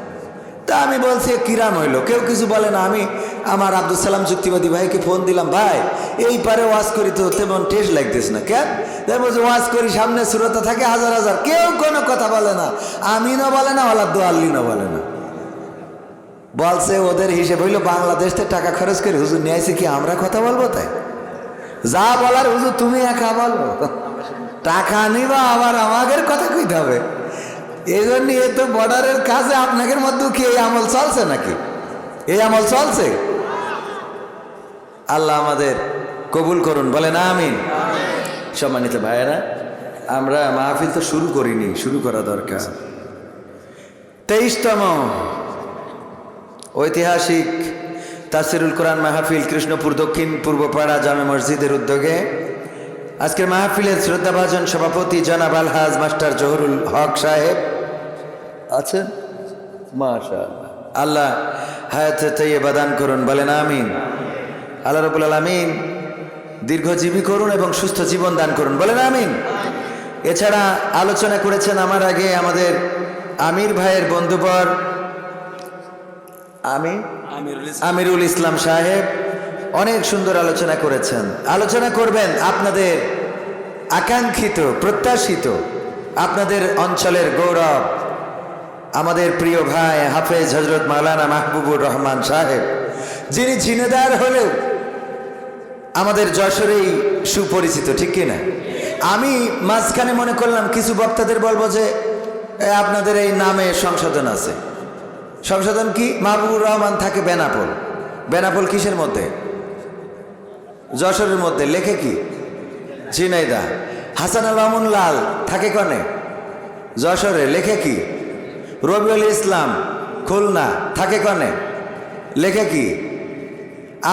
তা আমি বলছি কিরাম হইলো, কেউ কিছু বলে না। আমি আমার আব্দুল সালাম যুক্তিবাদী ভাইকে ফোন দিলাম, ভাই এই পারে ওয়াজ করি তো তেমন টেস্ট লাগতেছে না, কেন? বলছে ওয়াজ করি, সামনে শ্রোতা থাকে হাজার হাজার, কেউ কোনো কথা বলে না, আমিনও বলে না, ওলা দোয়াল্লিনও বলে না। বলছে ওদের হিসেব হইলো বাংলাদেশে টাকা খরচ করে হুজুর নিয়ে আসে কি আমরা কথা বলবো, তাই যা বলার হুজুর তুমি একা বলবো, টাকা নিবা আবার আমাদের কথা কইতে হবে। এই জন্য এ তো বর্ডারের কাছে আপনাদের মধ্যে কি এই আমল চলছে নাকি? এই আমল চলছে? আল্লাহ আমাদের কবুল করুন, বলেন আমিন। সম্মানিত ভাইয়েরা, আমরা মাহফিল তো শুরু করিনি, শুরু করা দরকার। 23তম ঐতিহাসিক তাফসিরুল কোরআন মাহফিল কৃষ্ণপুর দক্ষিণ পূর্বপাড়া জামে মসজিদের উদ্যোগে আজকের মাহফিলের শ্রদ্ধাভাজন সভাপতি জনাব আলহাজ মাস্টার জহুরুল হক সাহেব আছেন, মাশাআল্লাহ, আল্লাহ হায়াতে তাইয়্যিবা দান করুন, বলেন আমিন। আল্লাহ রাব্বুল আলামিন দীর্ঘজীবী করুন এবং সুস্থ জীবন দান করুন, বলেন আমিন। এছাড়া আলোচনা করেছেন আমার আগে আমাদের আমির ভাইয়ের বন্ধুবর আমিরুল ইসলাম সাহেব, অনেক সুন্দর আলোচনা করেছেন। আলোচনা করবেন আপনাদের আকাঙ্ক্ষিত প্রত্যাশিত, আপনাদের অঞ্চলের গৌরব, আমাদের প্রিয় ভাই হাফেজ হজরত মাওলানা মাহবুবুর রহমান সাহেব, যিনি ঝিনেদার হলেও আমাদের যশোরেই সুপরিচিত, ঠিক কিনা? আমি মাঝখানে মনে করলাম কিছু বক্তাদের বলবো যে আপনাদের এই নামে সংশোধন আছে। সংশোধন কি? মাহবুবুর রহমান থাকে বেনাপোল। বেনাপোল কিসের মধ্যে? যশোরের মধ্যে। লেখে কি? ঝিনাইদা। হাসান আল মামুন লাল থাকে কনে? যশোরে। লেখে কি? রবিউল ইসলাম খুলনা থাকে কনে? লেখে কি?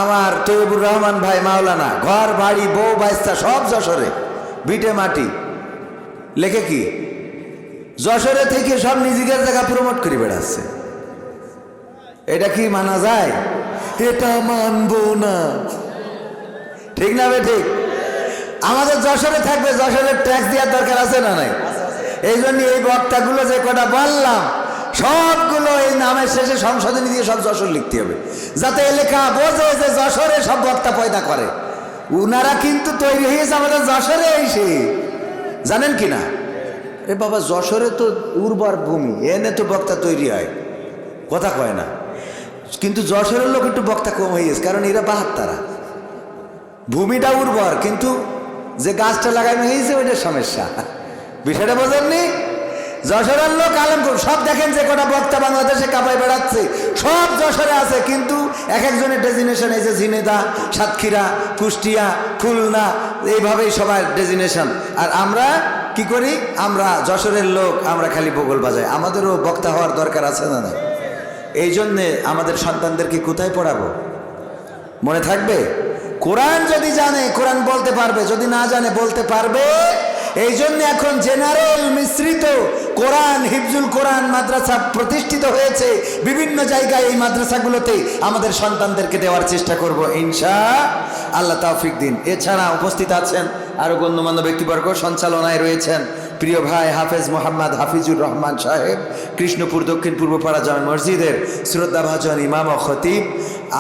আমার তৈবুর রহমান ভাই মাওলানা, ঘর বাড়ি বউ বাইস্তা সব যশোরে, ভিটে মাটি। লেখে কি? যশোরে থেকে সব নিজেদের জায়গা প্রমোট করে বেড়াচ্ছে। এটা কি মানা যায়? এটা মানবো না, ঠিক না? ঠিক। আমাদের যশোরে থাকবে, যশোরের ট্যাক্স দেওয়ার দরকার আছে না নাই? এই জন্য এই বক্তাগুলো যে কটা বললাম সবগুলো এই নামের শেষে সংশোধনী দিয়ে সব যশোর লিখতে হবে, যাতে এলাকা বোঝে যে যশোরে সব বক্তা পয়দা করে। উনারা কিন্তু তৈরি হয়েছে আমাদের যশোরে এসে, জানেন কি না? এ বাবা, যশোরে তো উর্বর ভূমি, এনে তো বক্তা তৈরি হয়, কথা কয় না। কিন্তু যশোরের লোক একটু বক্তা কম হয়ে গেছে, কারণ এরা 72, ভূমিটা উর্বর, কিন্তু যে গাছটা লাগানো হয়েছে ওইটার সমস্যা। বিষয়টা বোঝেননি? যশোরের লোক আলেম সব দেখেন, যে কটা বক্তা বাংলাদেশে কাঁপায় বেড়াচ্ছে সব যশোরে আছে, কিন্তু এক একজনের ডেজিনেশন এই যে ঝিনেদা, সাতক্ষীরা, কুষ্টিয়া, খুলনা, এইভাবেই সবার ডেজিনেশন। আর আমরা কি করি? আমরা যশোরের লোক, আমরা খালি বগল বাজাই। আমাদেরও বক্তা হওয়ার দরকার আছে না না? এই জন্যে আমাদের সন্তানদেরকে কোথায় পড়াবো? মনে থাকবে? কোরআন যদি জানে কোরআন বলতে পারবে, যদি না জানে বলতে পারবে। এই জন্য এখন জেনারেল মিশ্রিত কোরআন, হিফজুল কোরআন মাদ্রাসা প্রতিষ্ঠিত হয়েছে বিভিন্ন জায়গায়। এই মাদ্রাসাগুলোতে আমাদের সন্তানদেরকে দেওয়ার চেষ্টা করব ইনশাআল্লাহ, তৌফিক দিন। এছাড়া উপস্থিত আছেন আরো গণ্যমান্য ব্যক্তিবর্গ, সঞ্চালনায় রয়েছেন প্রিয় ভাই হাফেজ মোহাম্মদ হাফিজুর রহমান সাহেব, কৃষ্ণপুর দক্ষিণ পূর্বপাড়া জামে মসজিদের শ্রদ্ধাভাজন ইমাম ও খতিব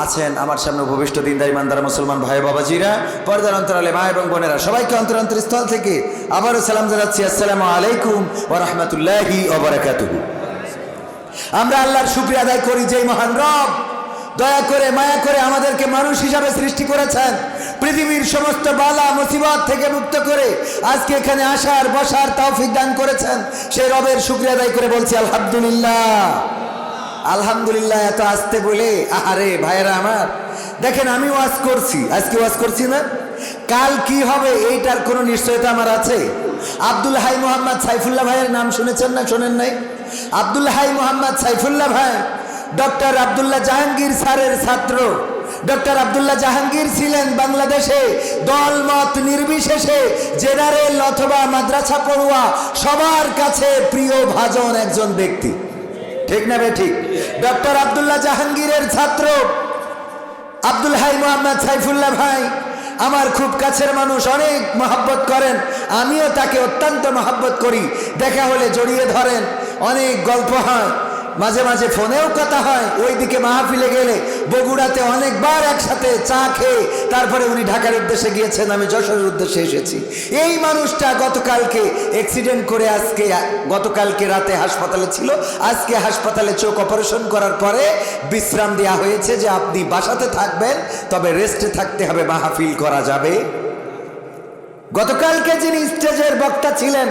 আছেন। আমার সামনে উপবিষ্ট দিনদার ইমানদার মুসলমান ভাই বাবাজিরা, পর্দার অন্তরালে মা এবং বোনেরা, সবাইকে অন্তরস্থল থেকে আবারও সালাম জানাচ্ছি, আসসালামু আলাইকুম ওয়া রাহমাতুল্লাহি ওয়া বারাকাতুহু। আমরা আল্লাহর শুকরিয়া আদায় করি যে মহান রব দয়া করে মায়া করে আমাদেরকে মানুষ হিসাবে সৃষ্টি করেছেন, পৃথিবীর সমস্ত বালা মুসিবত থেকে মুক্ত করে আজকে এখানে আসার বসার তৌফিক দান করেছেন। সেই রবের শুকরিয়া আদায় করে বলছি আলহামদুলিল্লাহ। আলহামদুলিল্লাহ। এত আসতে বলে আরে ভাইয়েরা আমার, দেখেন আমি ওয়াজ করছি, আজকে ওয়াজ করছি না, কাল কি হবে এইটার কোনো নিশ্চয়তা আমার আছে? আব্দুল হাই মোহাম্মদ সাইফুল্লাহ ভাইয়ের নাম শুনেছেন না শোনেন নাই? আব্দুল হাই মোহাম্মদ সাইফুল্লাহ ভাই ডক্টর আব্দুল্লাহ জাহাঙ্গীর স্যারের ছাত্র। ডক্টর আব্দুল্লাহ জাহাঙ্গীর ছিলেন বাংলাদেশে দলমত নির্বিশেষে জেনারেল অথবা মাদ্রাসা পড়ুয়া সবার কাছে প্রিয় ভাজন একজন ব্যক্তি, ঠিক না বে ঠিক? ডক্টর আব্দুল্লাহ জাহাঙ্গীরের ছাত্র আব্দুল হাই মোহাম্মদ সাইফুল্লাহ ভাই আমার খুব কাছের মানুষ, অনেক মহব্বত করেন, আমিও তাকে অত্যন্ত মহব্বত করি। দেখা হলে জড়িয়ে ধরেন, অনেক গল্প হয়, মাঝে মাঝে ফোনেও কথা হয়। ওইদিকে মাহফিলে গেলে বগুড়াতে অনেকবার একসাথে চা খেয়ে তারপরে উনি ঢাকার উদ্দেশ্যে গিয়েছেন, আমি যশোরের উদ্দেশ্যে এসেছি। এই মানুষটা গতকালকে অ্যাক্সিডেন্ট করে আজকে গতকালকে রাতে হাসপাতালে ছিল, আজকে হাসপাতালে চোখ অপারেশন করার পরে বিশ্রাম দেওয়া হয়েছে যে আপনি বাসাতে থাকবেন, তবে রেস্টে থাকতে হবে, মাহফিল করা যাবে। গতকালকে যিনি স্টেজের বক্তা ছিলেন,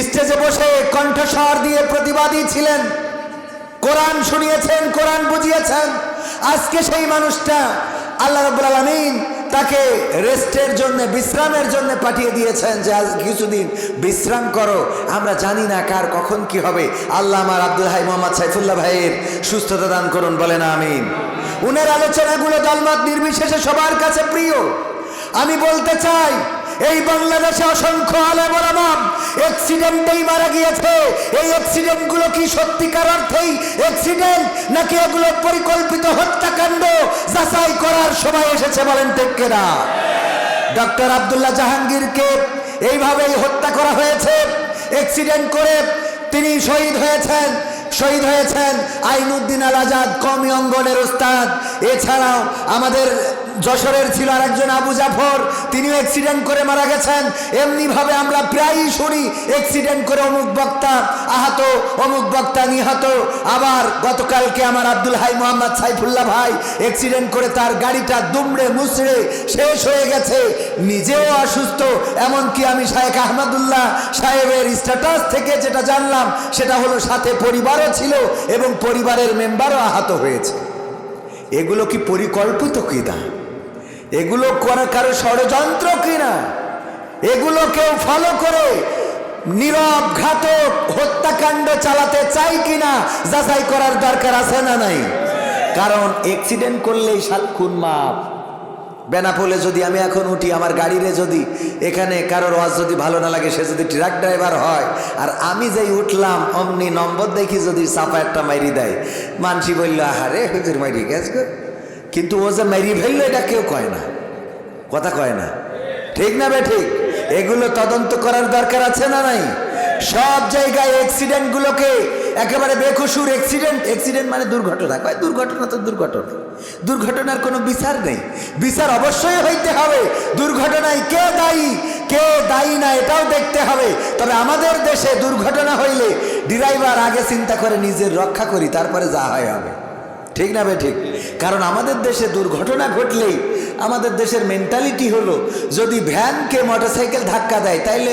স্টেজে বসে কণ্ঠস্বর দিয়ে প্রতিবাদী ছিলেন, কোরআন শুনিয়েছেন, কোরআন বুঝিয়েছেন, আজকে সেই মানুষটা আল্লাহ রাব্বুল আলামিন তাকে রেস্টের জন্য, বিশ্রামের জন্য পাঠিয়ে দিয়েছেন যে আজ কিছুদিন বিশ্রাম করো। আমরা জানি না কার কখন কি হবে। আল্লাহ আমার আব্দুল হাই মোহাম্মদ সাইফুল্লাহ ভাইয়ের সুস্থতা দান করুন, বলেন আমিন। উনার আলোচনাগুলো দলমত নির্বিশেষে সবার কাছে প্রিয়। আমি বলতে চাই, এই বাংলাদেশে অসংখ্য আলেম ওলামা অ্যাক্সিডেন্টেই মারা গিয়েছে। এই অ্যাক্সিডেন্টগুলো কি সত্যিকার অর্থেই অ্যাক্সিডেন্ট নাকি এগুলো পরিকল্পিত হত্যাকাণ্ড? যাচাই করার সময় এসেছে, বলেন ঠিক কিনা? ডক্টর আব্দুল্লাহ জাহাঙ্গীরকে এইভাবেই হত্যা করা হয়েছে, অ্যাক্সিডেন্ট করে তিনি শহীদ হয়েছেন আইনুদ্দিন আল আজাদ, কওমি অঙ্গনের ওস্তাদ। এছাড়াও আমাদের যশোরের ছিল আরেকজন আবু জাফর, তিনিও অ্যাক্সিডেন্ট করে মারা গেছেন। এমনিভাবে আমরা প্রায়ই শুনি অ্যাক্সিডেন্ট করে অমুক বক্তা আহত, অমুক বক্তা নিহত। আবার গতকালকে আমার আব্দুল হাই মোহাম্মদ সাইফুল্লাহ ভাই অ্যাক্সিডেন্ট করে তার গাড়িটা দুমড়ে মুচড়ে শেষ হয়ে গেছে, নিজেও অসুস্থ। এমনকি আমি শায়েখ আহমদুল্লাহ সাহেবের স্ট্যাটাস থেকে যেটা জানলাম সেটা হলো সাথে পরিবারও ছিল এবং পরিবারের মেম্বারও আহত হয়েছে। এগুলো কি পরিকল্পিত কিনা? এগুলো কারো ষড়যন্ত্র কিনা? এগুলো কেউ ফলো করে নীরব ঘাতক হত্যাকাণ্ড চালাতে চাই কিনা যাচাই করার দরকার আছে না নাই? কারণ অ্যাক্সিডেন্ট করলেই 7 খুন মাপ। বেনাপোলে যদি আমি এখন উঠি, আমার গাড়িরে যদি এখানে কারোর ওয়াজ যদি ভালো না লাগে, সে যদি ট্রাক ড্রাইভার হয় আর আমি যেই উঠলাম অমনি নম্বর দেখি যদি চাপা একটা মাইরি দেয়, মানসি বললো আহারে হুজুর মাইরি গেছে, কিন্তু ও যে মাইরি ফেললো এটা কেউ কয় না, কথা কয় না, ঠিক না বে ঠিক? এগুলো তদন্ত করার দরকার আছে না নাই? সব জায়গায় অ্যাক্সিডেন্টগুলোকে একেবারে বেকসুর অ্যাক্সিডেন্ট মানে দুর্ঘটনা, কয় দুর্ঘটনা তো দুর্ঘটনা, দুর্ঘটনার কোনো বিচার নেই। বিচার অবশ্যই হইতে হবে, দুর্ঘটনায় কে দায়ী না এটাও দেখতে হবে। তবে আমাদের দেশে দুর্ঘটনা হইলে ড্রাইভার আগে চিন্তা করে নিজের রক্ষা করি, তারপরে যা হয় হবে, ঠিক না বে ঠিক? কারণ আমাদের দেশে দুর্ঘটনা ঘটলেই আমাদের দেশের মেন্টালিটি হলো যদি ভ্যানকে মোটরসাইকেল ধাক্কা দেয় তাইলে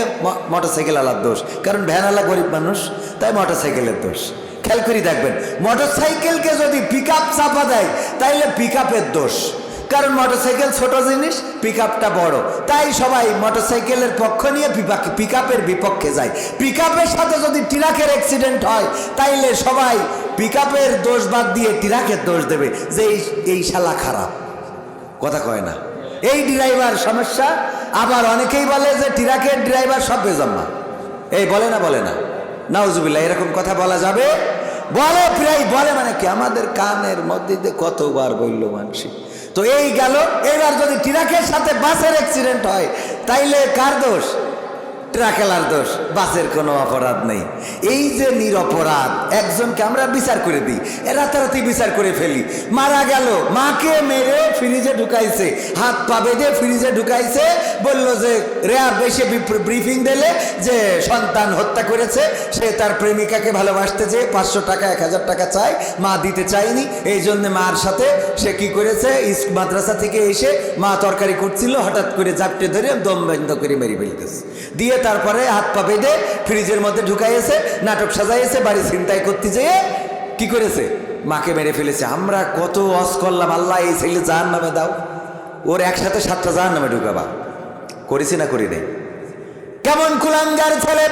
মোটরসাইকেল আলার দোষ, কারণ ভ্যান আলা গরিব মানুষ, তাই মোটরসাইকেলের দোষ। খেয়াল করে দেখবেন, মোটরসাইকেলকে যদি পিক আপ চাপা দেয় তাইলে পিক আপের দোষ, কারণ মোটরসাইকেল ছোট জিনিস, পিক আপটা বড়, তাই সবাই মোটরসাইকেলের পক্ষ নিয়ে পিক আপের বিপক্ষে যায়। পিক আপের সাথে যদি ট্রাকের অ্যাক্সিডেন্ট হয় তাইলে সবাই পিক আপের দোষ বাদ দিয়ে ট্রাকের দোষ দেবে যে এই শালা খারাপ, কথা কয় না। এই ড্রাইভার সমস্যা। আবার অনেকেই বলে যে ট্রাকের ড্রাইভার সব বেজম্মা। এই বলে না, বলে না, নাউজুবিল্লাহ, এরকম কথা বলা যাবে? বলে, প্রায় বলে। মানে কি, আমাদের কানের মধ্যে দিয়ে কতবার বলল মানুষ। তো এই গেল। এবার যদি ট্রাকের সাথে বাসের অ্যাক্সিডেন্ট হয় তাইলে কার দোষ? ট্রাকেলার দোষ, বাসের কোনো অপরাধ নেই। এই যে নিরপরাধ একজনকে আমরা বিচার করে দিই, রাতারাতি বিচার করে ফেলি। মারা গেল, মাকে মেরে ফ্রিজে ঢুকাইছে, হাত পা বেঁধে ফ্রিজে ঢুকাইছে, বলল যে র্যাব এসে ব্রিফিং দিলে যে সন্তান হত্যা করেছে, সে তার প্রেমিকাকে ভালোবাসতে চেয়ে 500 টাকা 1000 টাকা চায়, মা দিতে চায়নি। এই জন্য মার সাথে সে কি করেছে, মাদ্রাসা থেকে এসে মা তরকারি করছিল, হঠাৎ করে জাপটে ধরে দম বন্ধ করে মেরে ফেলতেছে, দিয়ে তারপরে হাত পা বেঁধে ফ্রিজের মধ্যে ঢুকাইছে, নাটক সাজাইছে, বাড়ি ছিনতাই করতে যেয়ে কি করেছে, মাকে মেরে ফেলেছে। আমরা কত ওয়াজ করলাম, আল্লাহ এই ছেলে জাহান্নামে দাও, ওর একসাথে 7টা জাহান্নামে ঢুকাবা। করেছি না করি নাই? কেমন কুলাঙ্গার ছেলে,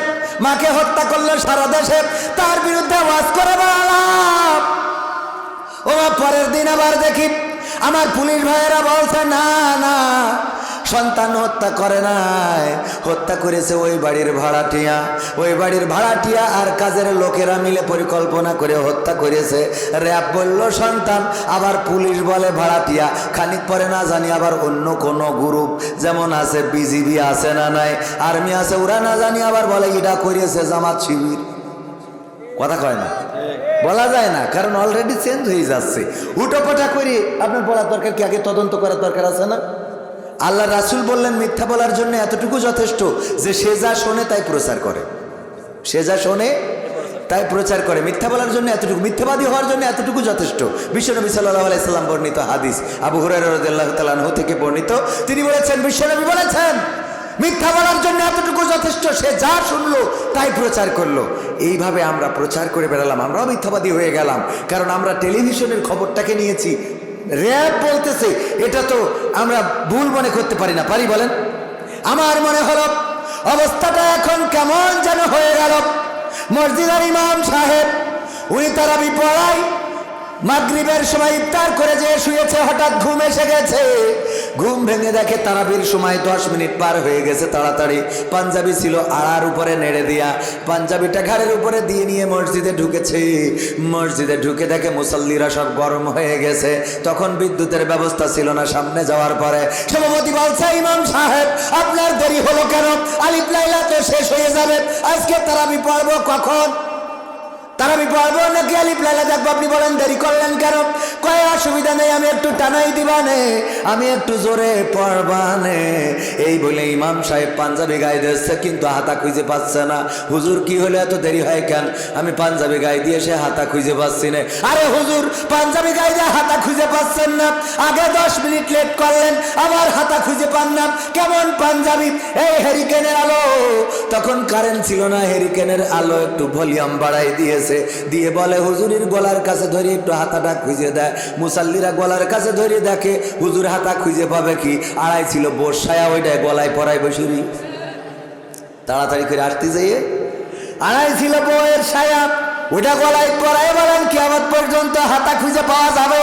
মাকে হত্যা করলো সারা দেশে, তার বিরুদ্ধে ওয়াজ করে বললাম। ও পরের দিন আবার দেখি আমার পুলিশ ভাইয়েরা বলছে না না, সন্তান হত্যা করে নাই, হত্যা করেছে ওই বাড়ির ভাড়াটিয়া। ওই বাড়ির ভাড়াটিয়া আর কাজের লোকেরা মিলে পরিকল্পনা করে হত্যা করেছে। র্যাব বলল সন্তান, আবার পুলিশ বলে ভাড়াটিয়া। খানিক পরে না জানি আবার অন্য কোনো গ্রুপ, যেমন আছে বিজিবি আছে না নাই, আর্মি আছে, ওরা না জানি আবার বলে এটা করেছে জামাত শিবির। কথা কয় না, বলা যায় না, কারণ অলরেডি চেঞ্জ হয়ে যাচ্ছে। উটোপাটা করে আপনার বলার দরকার কি? আগে তদন্ত করার দরকার আছে না? আল্লাহ রাসূল বললেন মিথ্যা বলার জন্য এতটুকু যথেষ্ট যে সে যা শোনে তাই প্রচার করে, সে যা শোনে তাই প্রচার করে। মিথ্যা বলার জন্য এতটুকু, মিথ্যাবাদী হওয়ার জন্য এতটুকু যথেষ্ট। বিশ্বনবী সাল্লাল্লাহু আলাইহি সাল্লাম বর্ণিত হাদিস, আবু হুরায়রা রাদিয়াল্লাহু তাআলা আনহু থেকে বর্ণিত, তিনি বলেছেন, বিশ্বনবী বলেছেন মিথ্যা বলার জন্য এতটুকু যথেষ্ট, সে যা শুনলো তাই প্রচার করলো। এইভাবে আমরা প্রচার করে বেড়ালাম, আমরাও মিথ্যাবাদী হয়ে গেলাম, কারণ আমরা টেলিভিশনের খবরটাকে নিয়েছি। র্যাব বলতেছে, এটা তো আমরা ভুল মনে করতে পারি না, পারি বলেন? আমার মনে হলো অবস্থাটা এখন কেমন যেন হয়ে গেল। মসজিদের ইমাম সাহেব, উনি তারাবি পড়ায়, মাগরিবের সময় ইফতার করে যে শুয়েছে, হঠাৎ ঘুম এসে গেছে। ঘুম ভেঙে দেখে তারাবির সময় 10 মিনিট পার হয়ে গেছে। তাড়াতাড়ি পাঞ্জাবি ছিল আড়ার উপরে নেড়ে দিয়া, পাঞ্জাবিটা ঘাড়ের উপরে দিয়ে নিয়ে মসজিদে ঢুকেছে। মসজিদে ঢুকে দেখে মুসল্লিরা সব গরম হয়ে গেছে। তখন বিদ্যুতের ব্যবস্থা ছিল না। সামনে যাওয়ার পরে সভাপতি বলছে, ইমাম সাহেব আপনার দেরি হলো কেন? আলিফ লাইলা তো শেষ হয়ে যাবে, আজকে তারাবি পড়বো কখন? তারাবি পড়বো নাকি আলিফ লাইলা দেখবো? আপনি বলেন দেরি করলেন কেন? কয় অসুবিধা নেই, আমি একটু টানাই দিবানে, আমি একটু জোরে পড়বানে। এই বলে ইমাম সাহেব পাঞ্জাবি গায়ে দিচ্ছে, কিন্তু হাতা খুঁজে পাচ্ছে না। হুজুর কি হলে এত দেরি হয় কেন? আমি পাঞ্জাবি গায়ে দিয়ে সে হাতা খুঁজে পাচ্ছি না। আরে হুজুর, পাঞ্জাবি গায়ে দিয়ে হাতা খুঁজে পাচ্ছেন না, আগে 10 মিনিট লেট করলেন, আবার হাতা খুঁজে পান না, কেমন পাঞ্জাবি? এই হেরিকেনের আলো, তখন কারেন্ট ছিল না, হেরিকেনের আলো একটু ভলিউম বাড়াই দিয়েছে, দিয়ে বলে হুজুরের গলার কাছে ধরে একটু হাতাটা খুঁজে দেয়। মুসাল্লিরা গলার কাছে ধরে দেখে হুজুর হাতা খুঁজে পাবে কি? আড়াই ছিল বর্ষায়া, ওইটাই গলায় পরাই বসুরি। তাড়াতাড়ি করে আসতে যাইয়ে আড়াই ছিল বউয়ের ছায়া, ওইটা গলায় পরাই বলেন কিয়ামত পর্যন্ত হাতা খুঁজে পাওয়া যাবে।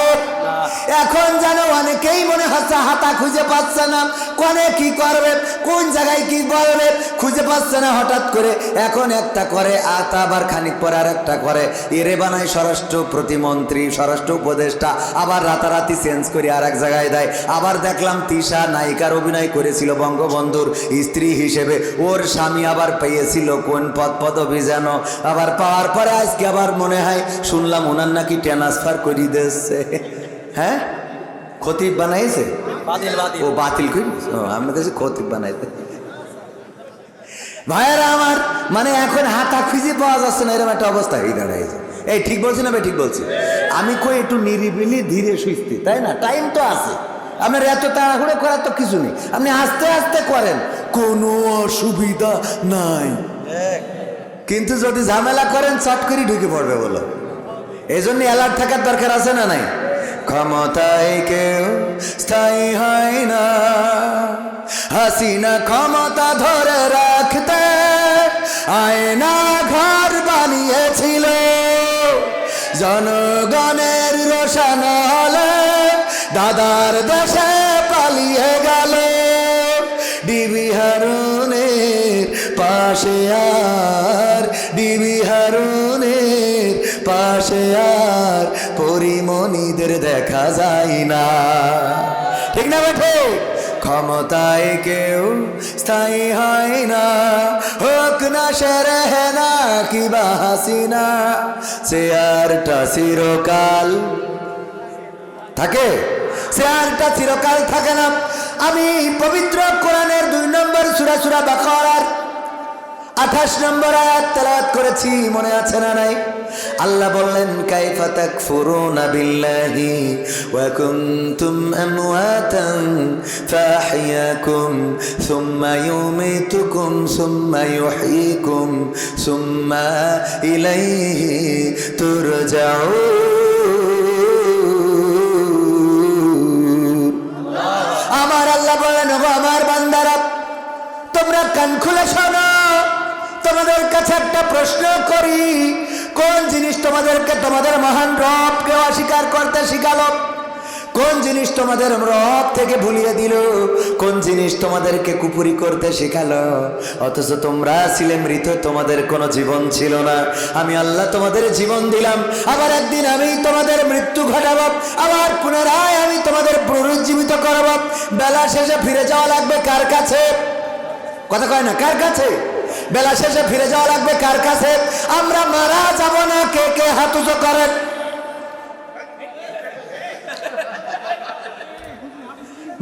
এখন যেন অনেকেই মনে হচ্ছে হাতা খুঁজে পাচ্ছে না, কোনে কি করবে, কোন জায়গায় কি বলবে, খুঁজে পাচ্ছে না। হঠাৎ করে এখন একটা করে, আতা আবার খানিক পরে আর একটা করে, এরে বানায় স্বরাষ্ট্র প্রতিমন্ত্রী, স্বরাষ্ট্র উপদেষ্টা, আবার রাতারাতি চেঞ্জ করে আর এক জায়গায় দেয়। আবার দেখলাম তিশা নায়িকার অভিনয় করেছিল বঙ্গবন্ধুর স্ত্রী হিসেবে, ওর স্বামী আবার পেয়েছিল কোন পদবি যেন, আবার পাওয়ার পরে আজকে আবার মনে হয় শুনলাম ওনার নাকি ট্রান্সফার করে দিচ্ছে। হ্যাঁ, খতিব বানাইছে, ও বাতিল করি, আমরা দেশে খতিব বানাইছে। ভাইয়েরা আমার, মানে এখন হাতা খুঁজে পাওয়া যাচ্ছে না, এরকম একটা অবস্থা হয়ে দাঁড়াইছে। এই ঠিক বলছি না ভাই? ঠিক বলছি। আমি কই একটু নিরিবিলি ধীরে সুস্থি, তাই না? টাইম তো আছে, আপনার এত তাড়াহুড়ো করার তো কিছু নেই, আপনি আস্তে আস্তে করেন, কোনো অসুবিধা নাই। কিন্তু যদি ঝামেলা করেন চট করে ঢুকে পড়বে, বলো। এই জন্য অ্যালার্ট থাকার দরকার আছে না নাই? ক্ষমতায় কেউ স্থায়ী হয় না, হাসিনা ক্ষমতা ধরে রাখতে আয়না ঘর বানিয়েছিল, জনগণের রোশন হলে দাদার দেশে পাশে আর বিবি হারুনের পাশে আর পরিমণিদের দেখা যায় না। ঠিক না বেঠে? ক্ষমতায় কেউ স্থায়ী হয় না, হোক না সে রেহেনা কিবা হাসিনা, চেয়ারটা চিরকাল থাকে, চেয়ারটা চিরকাল থাকে না। আমি পবিত্র কোরআনের 2 নম্বর সূরা সূরা বাকারার 28 নম্বর আয়াত তেলাওয়াত করেছি, মনে আছে না নাই? আল্লাহ বললেন কাইফা তাকফুরুনা বিল্লাহি ওয়া কুনতুম আমওয়াতান ফাহইয়াকুম সুম্মা ইউমীতুকুম সুম্মা ইউহয়িকুম সুম্মা ইলাইহি তুরজাউন। আমার আল্লাহ বললেন ওগো আমার বান্দারা, তোমরা কান খুলে শোনো, তোমাদের কাছে একটা প্রশ্ন করি, কোন জিনিস তোমাদেরকে তোমাদের মহান রবকে অস্বীকার করতে শিখালো? কোন জিনিস তোমাদের রব থেকে ভুলিয়ে দিল? কোন জিনিস তোমাদেরকে কুপুরি করতে শেখালো? অথচ তোমরা ছিলে মৃত, তোমাদের কোনো জীবন ছিল না। আমি আল্লাহ তোমাদের জীবন দিলাম, আবার একদিন আমি তোমাদের মৃত্যু ঘটাবো, আবার পুনরায় আমি তোমাদের পুনরুজ্জীবিত করাবো। বেলা শেষে ফিরে যাওয়া লাগবে কার কাছে? কথা কয় না, কার কাছে? বেলা শেষে ফিরে যাওয়া লাগবে কার কাছে? আমরা মারা যাব না, কে কে হাত উঁচু করেন?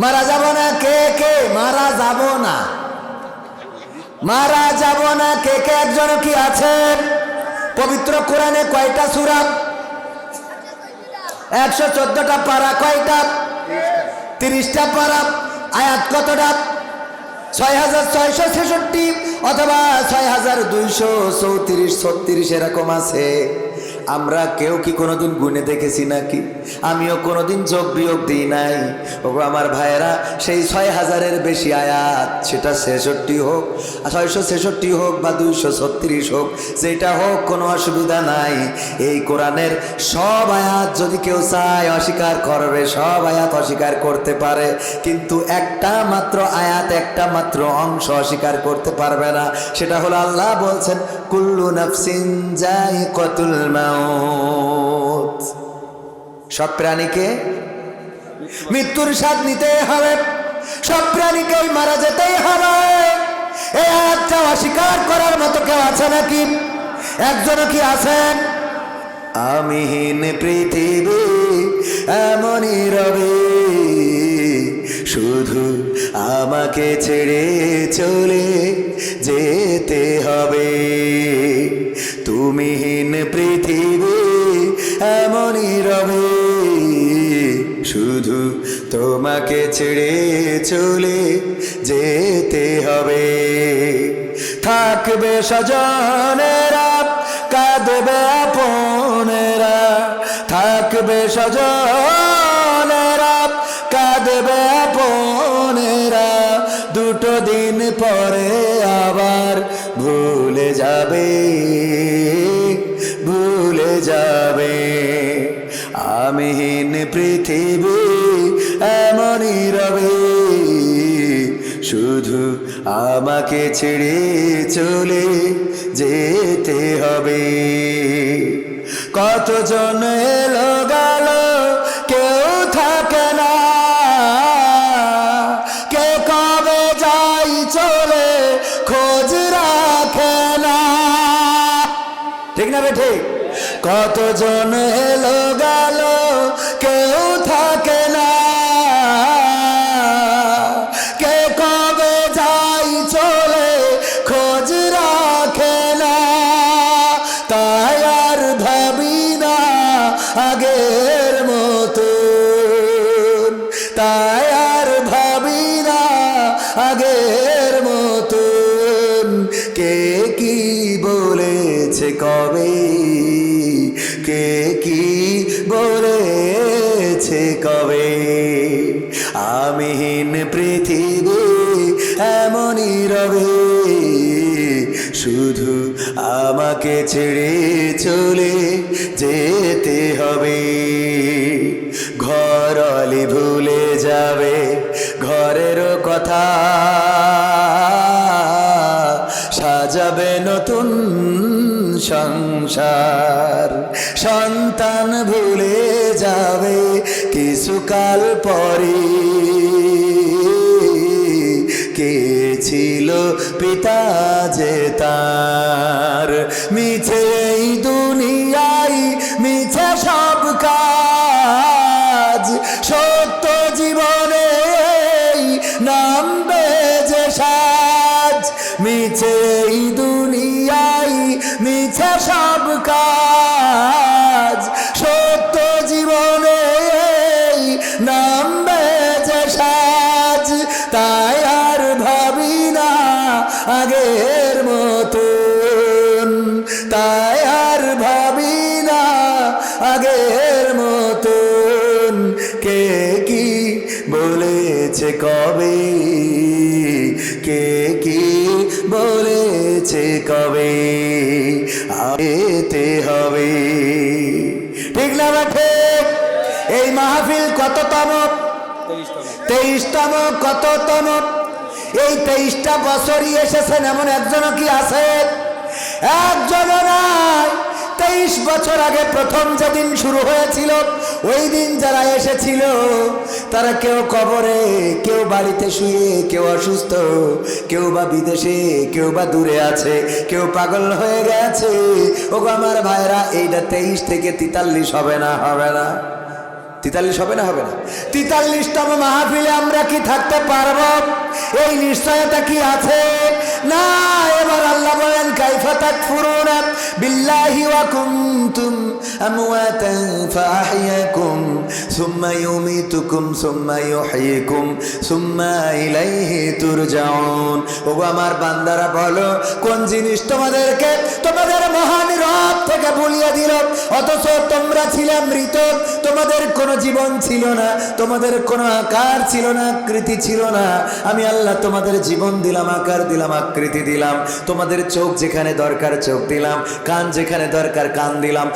মারা যাব না, কে কে? মারা যাব না, মারা যাব না, কে কে? একজন কি আছেন? পবিত্র কোরআনে কয়টা সূরা? 114টা পারা। কয়টা? 30টা পারা। আয়াত কতটা? 6666 অথবা 6234-36 এরকম আছে। আমরা কেউ কি কোনোদিন গুনে দেখেছি নাকি? আমিও কোনোদিন যোগ বিয়োগ দিই নাই। ওগো আমার ভাইয়েরা, সেই 6000-এর বেশি আয়াত, সেটা 66 হোক, 666 হোক বা 236 হোক, যেটা হোক কোনো অসুবিধা নাই। এই কোরআনের সব আয়াত যদি কেউ চায় অস্বীকার করবে, সব আয়াত অস্বীকার করতে পারে, কিন্তু একটা মাত্র আয়াত, একটা মাত্র অংশ অস্বীকার করতে পারবে না। সেটা হলো আল্লাহ বলছেন কুল্লু নাফসিন যায়িকাতুল মাউত, সব প্রাণীকে মৃত্যুর স্বাদ নিতে হবে, সব প্রাণীকেই মারা যেতেই হবে। এই আয়াতটা অস্বীকার করার মতো কেউ আছে নাকি? একজনও কি আছেন? আমিহীন পৃথিবী এমনই রবে, শুধু আমাকে ছেড়ে চলে যেতে হবে। তুমিহীন পৃথিবী এমনই রবে, শুধু তোমাকে ছেড়ে চলে যেতে হবে। থাকবে স্বজনেরা, কাঁদবে আপনেরা, থাকবে স্বজনেরা, কাঁদবে আপনেরা, দুটো দিন পরে আবার ভুলে যাবে, ভুলে যাবে। আমিহীন পৃথিবী এমনই রবে, শুধু আমাকে ছেড়ে চলে যেতে হবে। কতজন এলো গেল, কেউ থাকে না, কে কবে যাই চলে খোঁজ রাখে না। ঠিক না বেঠে? কতজন এলো গেল, কেউ থাকে না, কে কবে যাই চলে খোঁজ রাখে না। তাই আর ভাবি না আগের মতো, তাই আর ভাবি না আগের মতো। কে কি বলেছে কবে, কে কি বলেছে কবে? আমিহীন পৃথিবী এমনই রবে, শুধু আমাকে ছেড়ে চলে যেতে হবে। ঘরলি ভুলে যাবে ঘরেরও কথা, সাজ সাজাবে নতুন সংসার, সন্তান ভুলে যাবে কিছুকাল পরে কে ছিল পিতা যে তার। মিছে এই দুনিয়ায় মিছে সব কাজ, সত্য জীবনে নামবে যে সাজ। মিছে এই দুনিয়ায় মিছে সব কাজ, সত্য জীবনে নামবে যে সাজ। তাই আর ভাবি না আগের মতন, তাই আর ভাবি না আগের মতন। কে কি বলেছে কবে, কে কি বলেছে কবে, আতে হবে। ঠিক না বাঠে? এই মাহফিল কততম? 23তম। কততম? এই 23টা বছরই এসেছেন এমন একজনও কি আছে? একজনও নাই। 23 বছর আগে প্রথম যেদিন শুরু হয়েছিল ওই দিন যারা এসেছিল তারা কেউ কবরে, কেউ বাড়িতে শুয়ে, কেউ অসুস্থ, কেউ বা বিদেশে, কেউ বা দূরে আছে, কেউ পাগল হয়ে গেছে। ওগো আমার ভাইরা, এইটা 23 থেকে 43 হবে না? হবে না? 43 হবে না? হবে না? 43তম মাহফিলে আমরা কি থাকতে পারবো? এই নিশ্চয়তা কি আছে? না। এবার আল্লাহ বলেন কাইফা তাকফুরুনা বিল্লাহি ওয়া কুনতুম আমওয়াতান ফাআহইয়াকুম সুম্মা ইউমীতুকুম সুম্মা ইউহয়িকুম সুম্মা ইলাইহি তুরজাউন। ওগো আমার বান্দারা বলো, কোন জিনিস তোমাদেরকে তোমাদের মহান রব থেকে ভুলিয়ে দিল? অথচ তোমরা ছিলে মৃত, তোমাদের কোনো জীবন ছিল না, তোমাদের কোনো আকার ছিল না, আকৃতি ছিল না। আমি আল্লাহ তোমাদের জীবন দিলাম, আকার দিলাম, আকৃতি দিলাম। তোমাদের চোখ যেখানে দরকার চোখ দিলাম, কান যেখানে দরকার কান দিলাম।